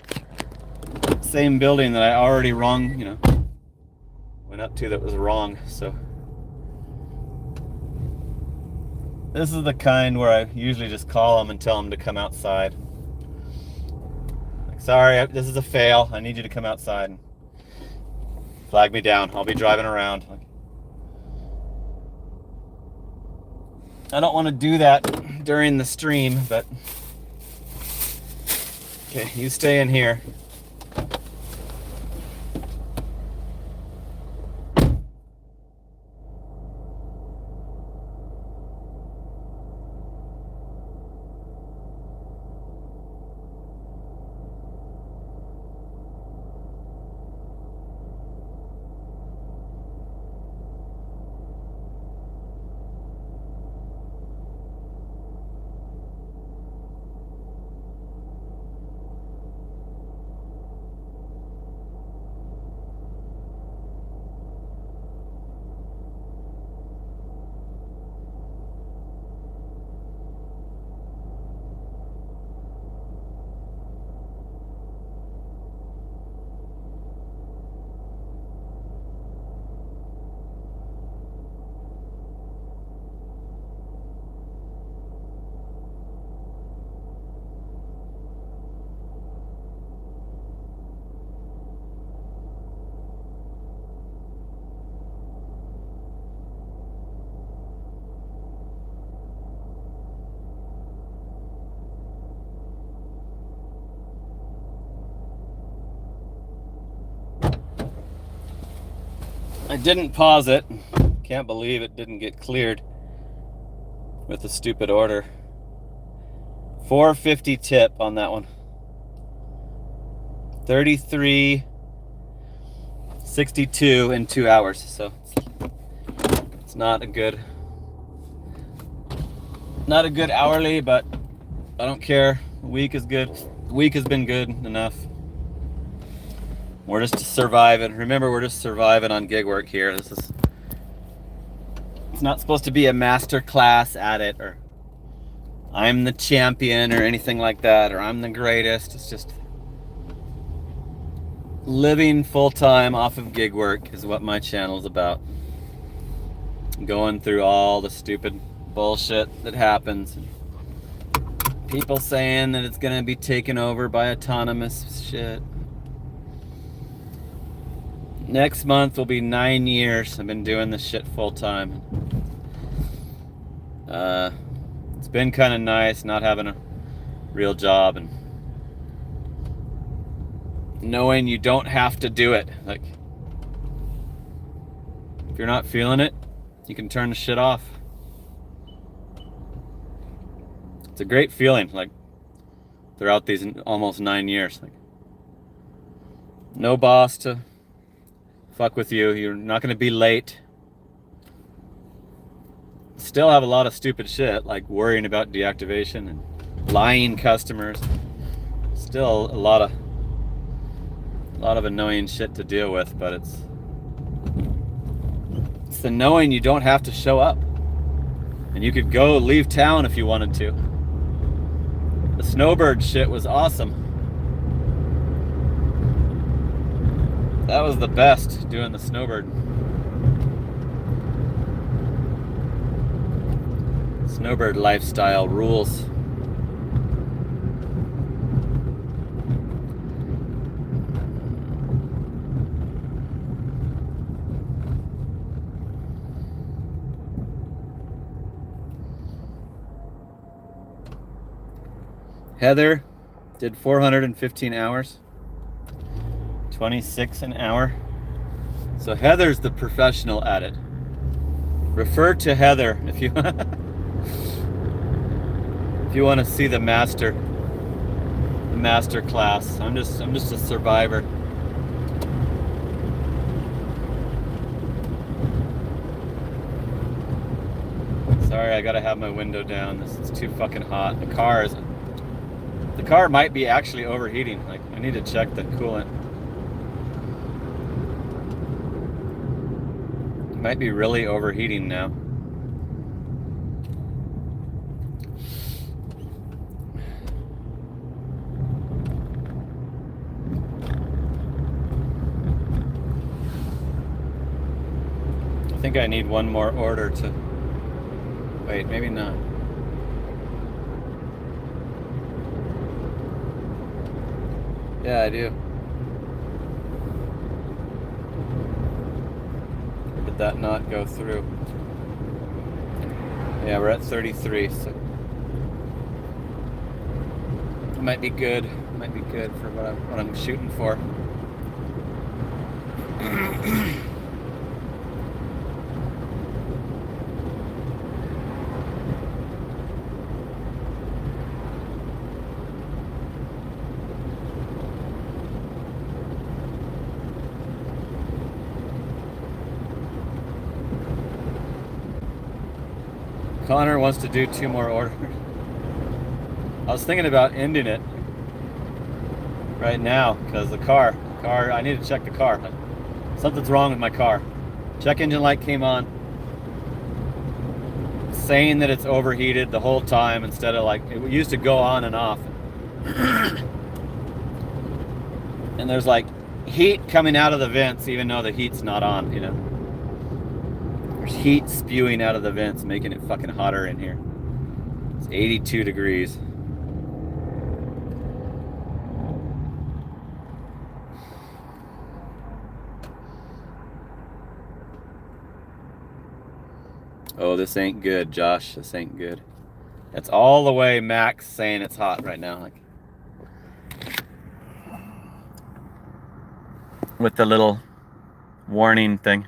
building that I already went up to that was wrong. So this is the kind where I usually just call them and tell them to come outside. Like, sorry, this is a fail. I need you to come outside and flag me down. I'll be driving around. I don't want to do that during the stream, but okay, you stay in here. didn't pause it. Can't believe it didn't get cleared with the stupid order. $4.50 tip on that one. $33.62 in 2 hours. So it's not a good hourly, but I don't care. A week is good. The week has been good enough. We're just surviving. Remember, we're just surviving on gig work here. It's not supposed to be a master class at it, or I'm the champion or anything like that, or I'm the greatest. It's just living full-time off of gig work is what my channel is about. Going through all the stupid bullshit that happens. People saying that it's gonna be taken over by autonomous shit. Next month will be 9 years I've been doing this shit full-time. It's been kind of nice not having a real job and knowing you don't have to do it. Like, if you're not feeling it, you can turn the shit off. It's a great feeling, like, throughout these almost 9 years. Like, no boss to fuck with you. You're not going to be late. Still have a lot of stupid shit, like worrying about deactivation and lying customers. Still a lot of annoying shit to deal with, but it's the knowing you don't have to show up. And you could go leave town if you wanted to. The snowbird shit was awesome. That was the best, doing the snowbird. Snowbird lifestyle rules. Heather did 415 hours, 26 an hour. So Heather's the professional at it. Refer to Heather if you if you want to see the master class. I'm just a survivor. Sorry, I gotta have my window down. This is too fucking hot. The car might be actually overheating. Like, I need to check the coolant. It might be really overheating now. I think I need one more order to... Wait, maybe not. Yeah, I do. Or did that not go through? Yeah, we're at 33, so it might be good. It might be good for what I'm shooting for. Connor wants to do 2 more orders. I was thinking about ending it right now because the car, I need to check the car. Something's wrong with my car. Check engine light came on, saying that it's overheated the whole time instead of, like, it used to go on and off. And there's like heat coming out of the vents even though the heat's not on, you know. There's heat spewing out of the vents, making it fucking hotter in here. It's 82 degrees. Oh, this ain't good, Josh. This ain't good. That's all the way max saying it's hot right now. Like, with the little warning thing.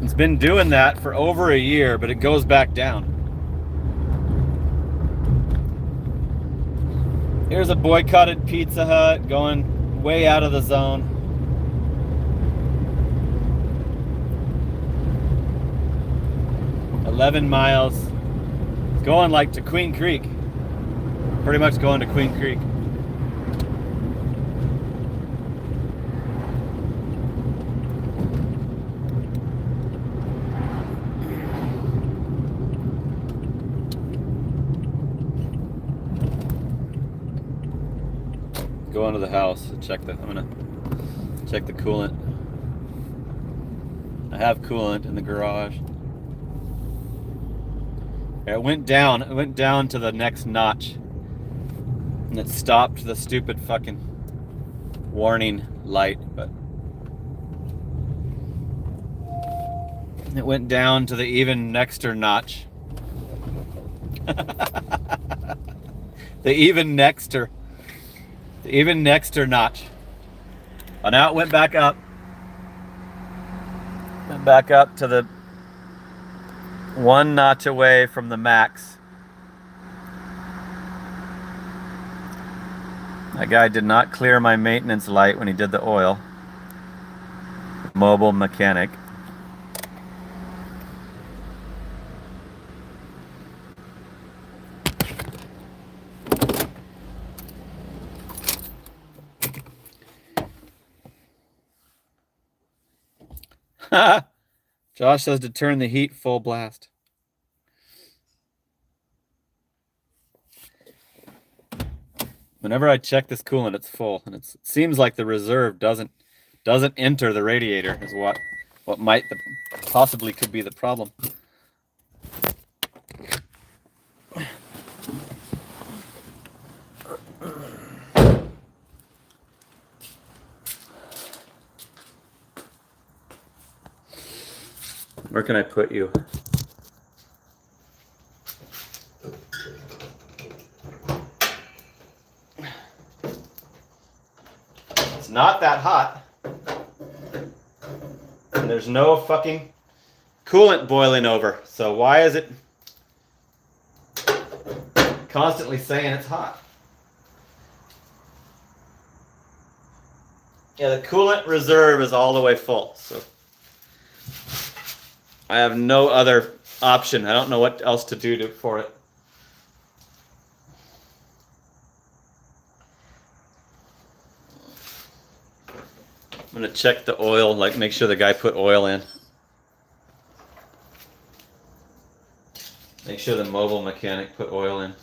It's been doing that for over a year, but it goes back down. Here's a boycotted Pizza Hut going way out of the zone. "11 miles. It's going like to Queen Creek. Pretty much going to Queen Creek. Go into the house and check I'm gonna check the coolant. I have coolant in the garage. It went down to the next notch. And it stopped the stupid fucking warning light, but it went down to the even nexter notch. The even nexter notch. Oh, now it went back up. Went back up to the one notch away from the max. That guy did not clear my maintenance light when he did the oil. Mobile mechanic. Josh says to turn the heat full blast. Whenever I check this coolant, it's full, and it seems like the reserve doesn't enter the radiator. Is what might possibly could be the problem. Where can I put you? It's not that hot. And there's no fucking coolant boiling over. So why is it constantly saying it's hot? Yeah, the coolant reserve is all the way full. So I have no other option. I don't know what else to do for it. I'm gonna check the oil, like make sure the guy put oil in. Make sure the mobile mechanic put oil in.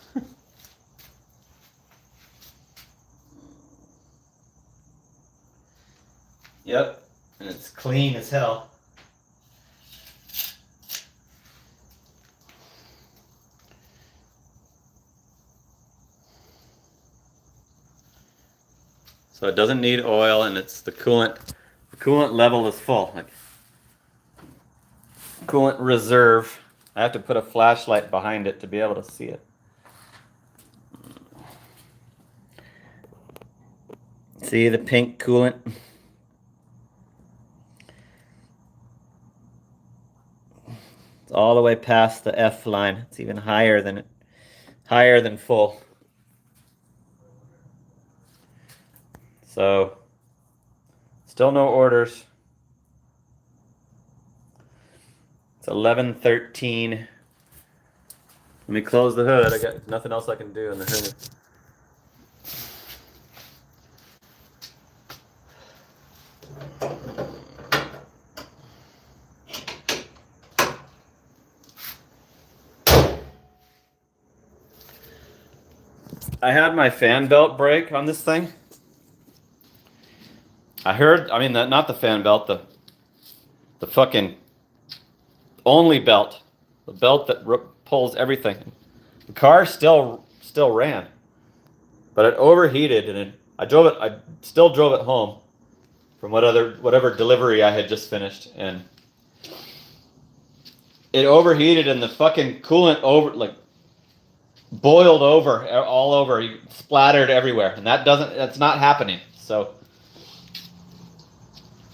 Yep, and it's clean as hell. So it doesn't need oil, and it's the coolant. The coolant level is full. Like coolant reserve. I have to put a flashlight behind it to be able to see it. See the pink coolant? It's all the way past the F line. It's even higher than full. So, still no orders. It's 11:13. Let me close the hood. I got nothing else I can do in the hood. I had my fan belt break on this thing. Not the fan belt, the fucking only belt, the belt that pulls everything. The car still ran, but it overheated, and I still drove it home from whatever delivery I had just finished, and it overheated, and the fucking coolant boiled over all over, splattered everywhere, and that's not happening. So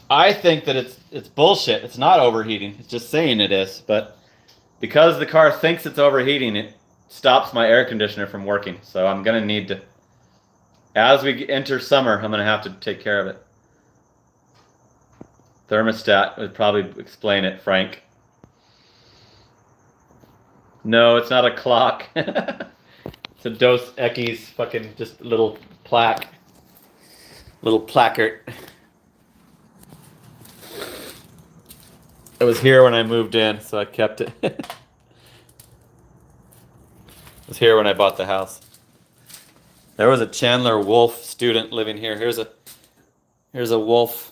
I think that it's bullshit. It's not overheating. It's just saying it is, but because the car thinks it's overheating, it stops my air conditioner from working. So I'm gonna need to, as we enter summer, I'm gonna have to take care of it. Thermostat would probably explain it, Frank. No, it's not a clock. It's a Dos Equis fucking just little plaque. Little placard. It was here when I moved in, so I kept it. It was here when I bought the house. There was a Chandler Wolf student living here. Here's a Wolf.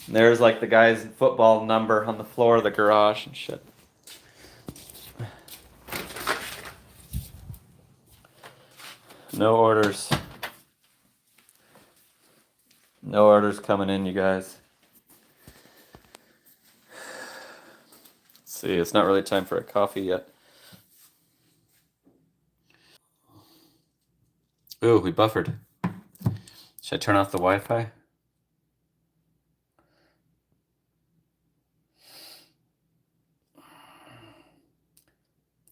And there's like the guy's football number on the floor of the garage and shit. No orders. No orders coming in, you guys. Let's see, it's not really time for a coffee yet. Ooh, we buffered. Should I turn off the Wi-Fi?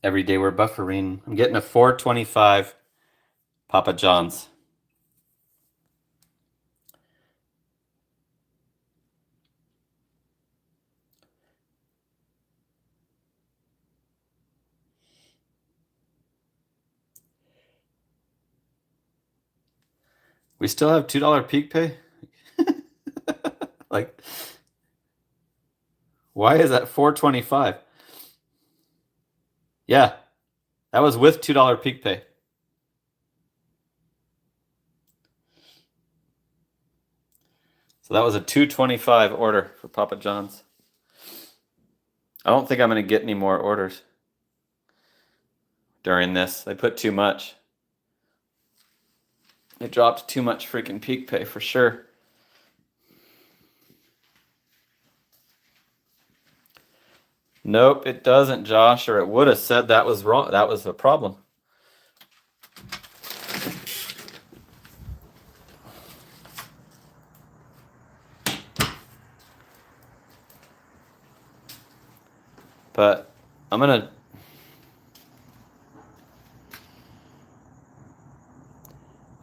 Every day we're buffering. I'm getting a 425 Papa John's. We still have $2 peak pay? Like, why is that 425? Yeah, that was with $2 peak pay. So that was a 225 order for Papa John's. I don't think I'm going to get any more orders during this. They put too much. They dropped too much freaking peak pay for sure. Nope, it doesn't, Josh, or it would have said that was wrong. That was a problem. But I'm gonna.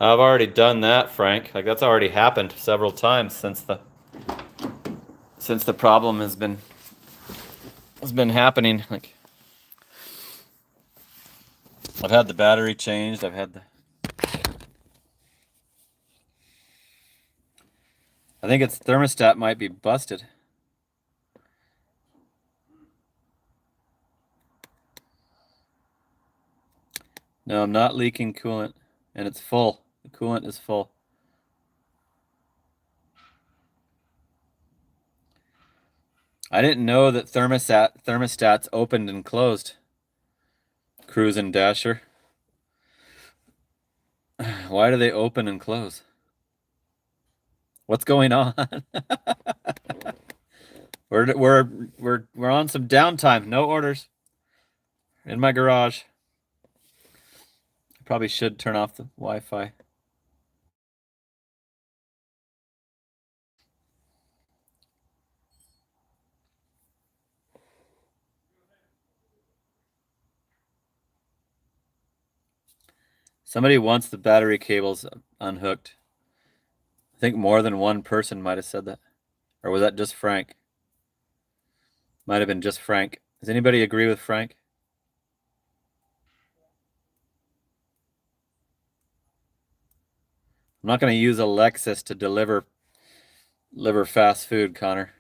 I've already done that, Frank. Like that's already happened several times since the problem has been happening. Like I've had the battery changed. I've had the. I think its thermostat might be busted. No, I'm not leaking coolant, and it's full. The coolant is full. I didn't know that thermostats opened and closed. Cruise and Dasher. Why do they open and close? What's going on? We're on some downtime. No orders. In my garage. I probably should turn off the Wi-Fi. Somebody wants the battery cables unhooked. I think more than one person might have said that. Or was that just Frank? Might have been just Frank. Does anybody agree with Frank? I'm not going to use a Lexus to deliver fast food, Connor.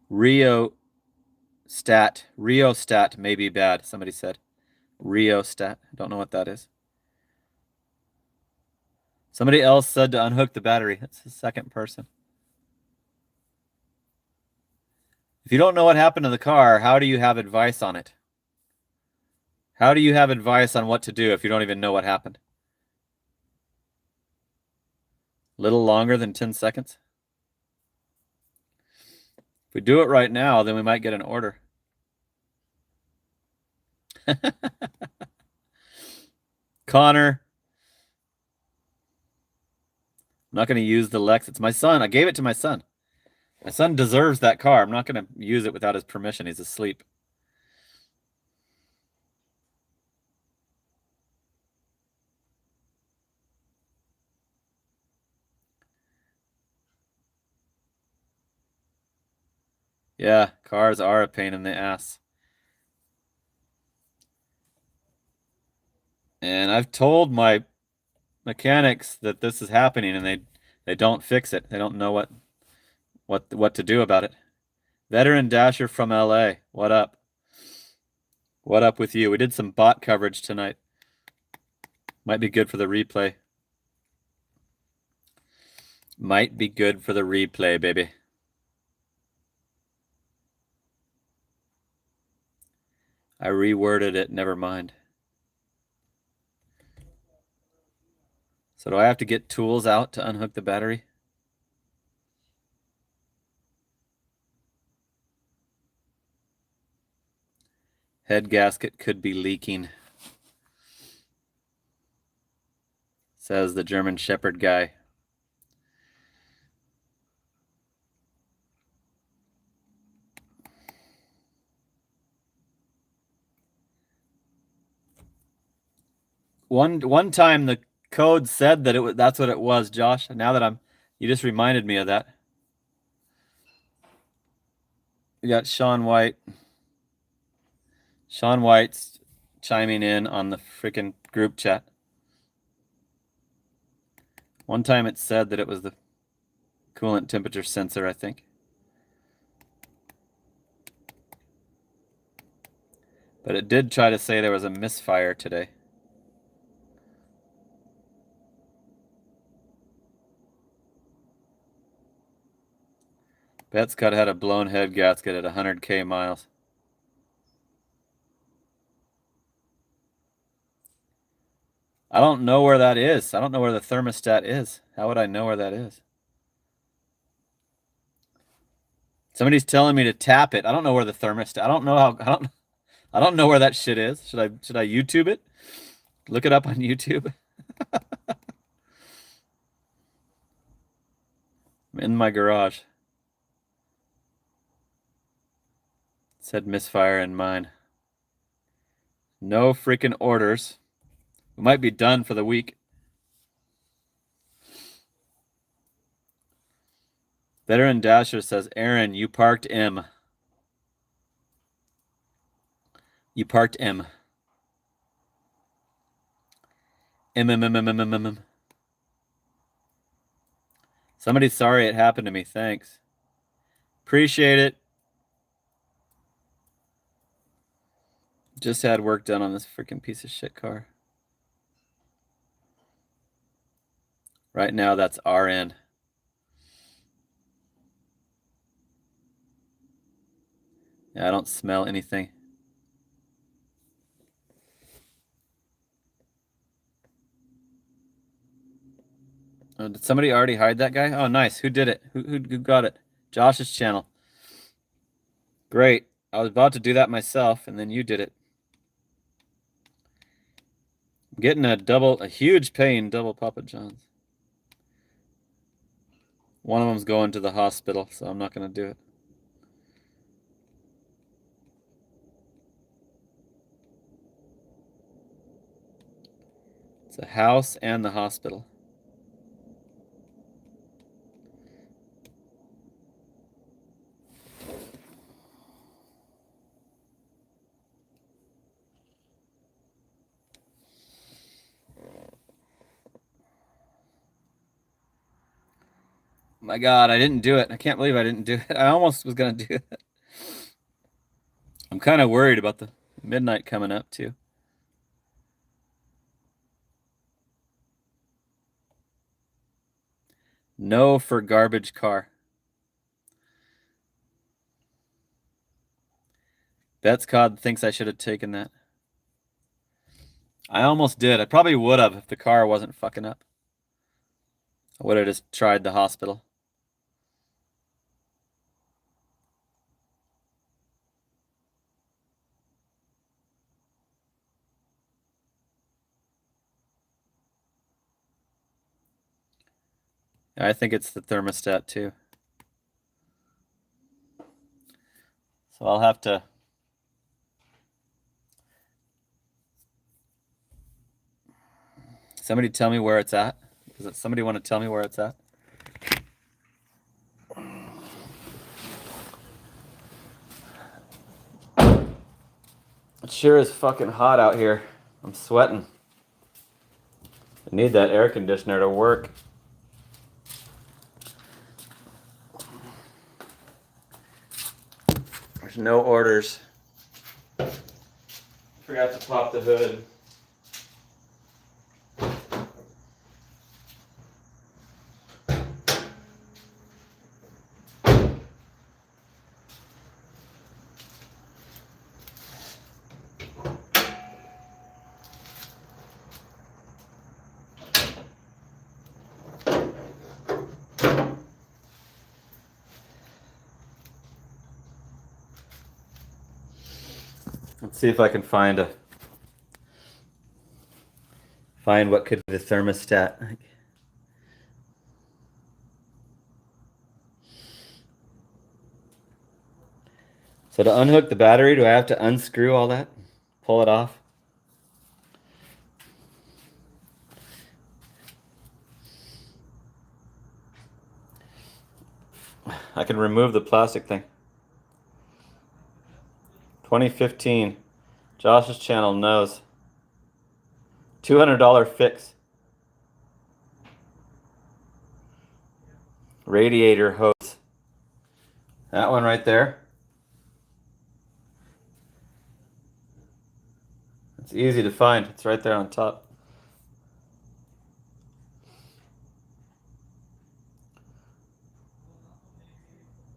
Rheostat may be bad, somebody said. Rheostat. I don't know what that is. Somebody else said to unhook the battery. That's the second person. If you don't know what happened to the car, how do you have advice on it? How do you have advice on what to do if you don't even know what happened? Little longer than 10 seconds. If we do it right now, then we might get an order. Connor. I'm not going to use the Lex. It's my son. I gave it to my son. My son deserves that car. I'm not going to use it without his permission. He's asleep. Yeah, cars are a pain in the ass. And I've told my mechanics that this is happening, and they don't fix it. They don't know what to do about it. Veteran Dasher from LA. What up? What up with you? We did some bot coverage tonight. Might be good for the replay. Might be good for the replay, baby. I reworded it, never mind. So do I have to get tools out to unhook the battery? Head gasket could be leaking, says the German Shepherd guy. One time the code said that that's what it was, Josh. Now that you just reminded me of that. We got Sean White. Sean White's chiming in on the freaking group chat. One time it said that it was the coolant temperature sensor, I think. But it did try to say there was a misfire today. Betscott had a blown head gasket at 100K miles. I don't know where that is. I don't know where the thermostat is. How would I know where that is? Somebody's telling me to tap it. I don't know where the thermostat. I don't know how. I don't know where that shit is. Should I YouTube it? Look it up on YouTube. I'm in my garage. It said misfire in mine. No freaking orders. We might be done for the week. Veteran Dasher says, Aaron, you parked M. You parked M. M. Somebody's sorry it happened to me. Thanks. Appreciate it. Just had work done on this freaking piece of shit car. Right now, that's RN. Yeah, I don't smell anything. Oh, did somebody already hide that guy? Oh, nice. Who did it? Who got it? Josh's channel. Great. I was about to do that myself, and then you did it. I'm getting a huge pain, double Papa John's. One of them's going to the hospital, so I'm not going to do it. It's a house and the hospital. My God, I didn't do it. I can't believe I didn't do it. I almost was going to do it. I'm kind of worried about the midnight coming up, too. No for garbage car. Betscod thinks I should have taken that. I almost did. I probably would have if the car wasn't fucking up. I would have just tried the hospital. I think it's the thermostat too. So I'll have to... Somebody tell me where it's at? Does somebody want to tell me where it's at? It sure is fucking hot out here. I'm sweating. I need that air conditioner to work. There's no orders. Forgot to pop the hood. Let's see if I can find what could be the thermostat. So to unhook the battery, do I have to unscrew all that? Pull it off? I can remove the plastic thing. 2015. Josh's channel knows. $200 fix. Radiator hose. That one right there. It's easy to find. It's right there on top.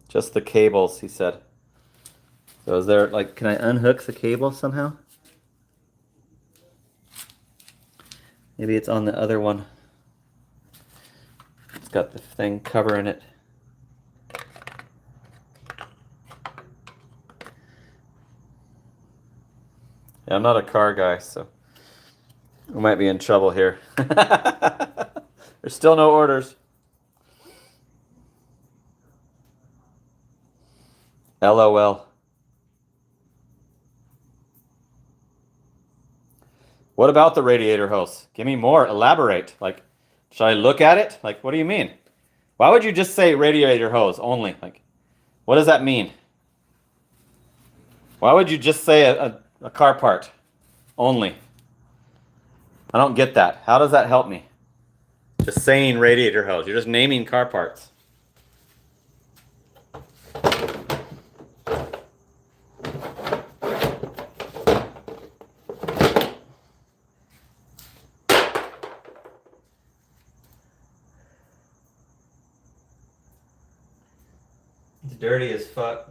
Just the cables, he said. So is there, like, can I unhook the cable somehow? Maybe it's on the other one. It's got the thing covering it. Yeah, I'm not a car guy, so we might be in trouble here. There's still no orders. LOL. What about the radiator hose? Give me more. Elaborate. Like, should I look at it? Like, what do you mean? Why would you just say radiator hose only? Like, what does that mean? Why would you just say a car part only? I don't get that. How does that help me? Just saying radiator hose. You're just naming car parts. It's dirty as fuck.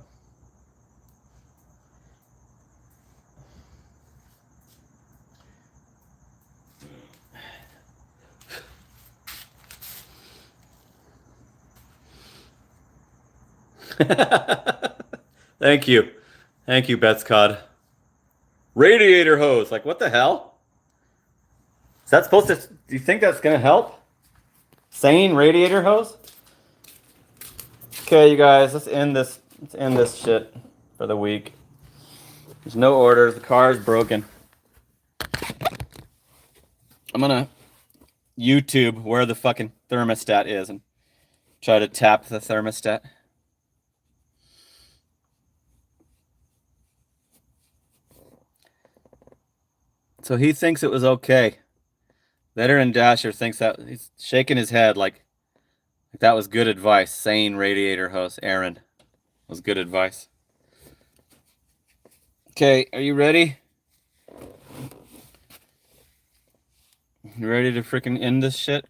Thank you. Thank you, Bets Cod. Radiator hose. Like, what the hell? Is that supposed to... Do you think that's going to help? Saying radiator hose? Okay, you guys, let's end this shit for the week. There's no orders. The car is broken. I'm going to YouTube where the fucking thermostat is and try to tap the thermostat. So he thinks it was okay. Veteran Dasher thinks that he's shaking his head like that was good advice. Saying radiator hose, Aaron, was good advice. Okay, are you ready? You ready to freaking end this shit?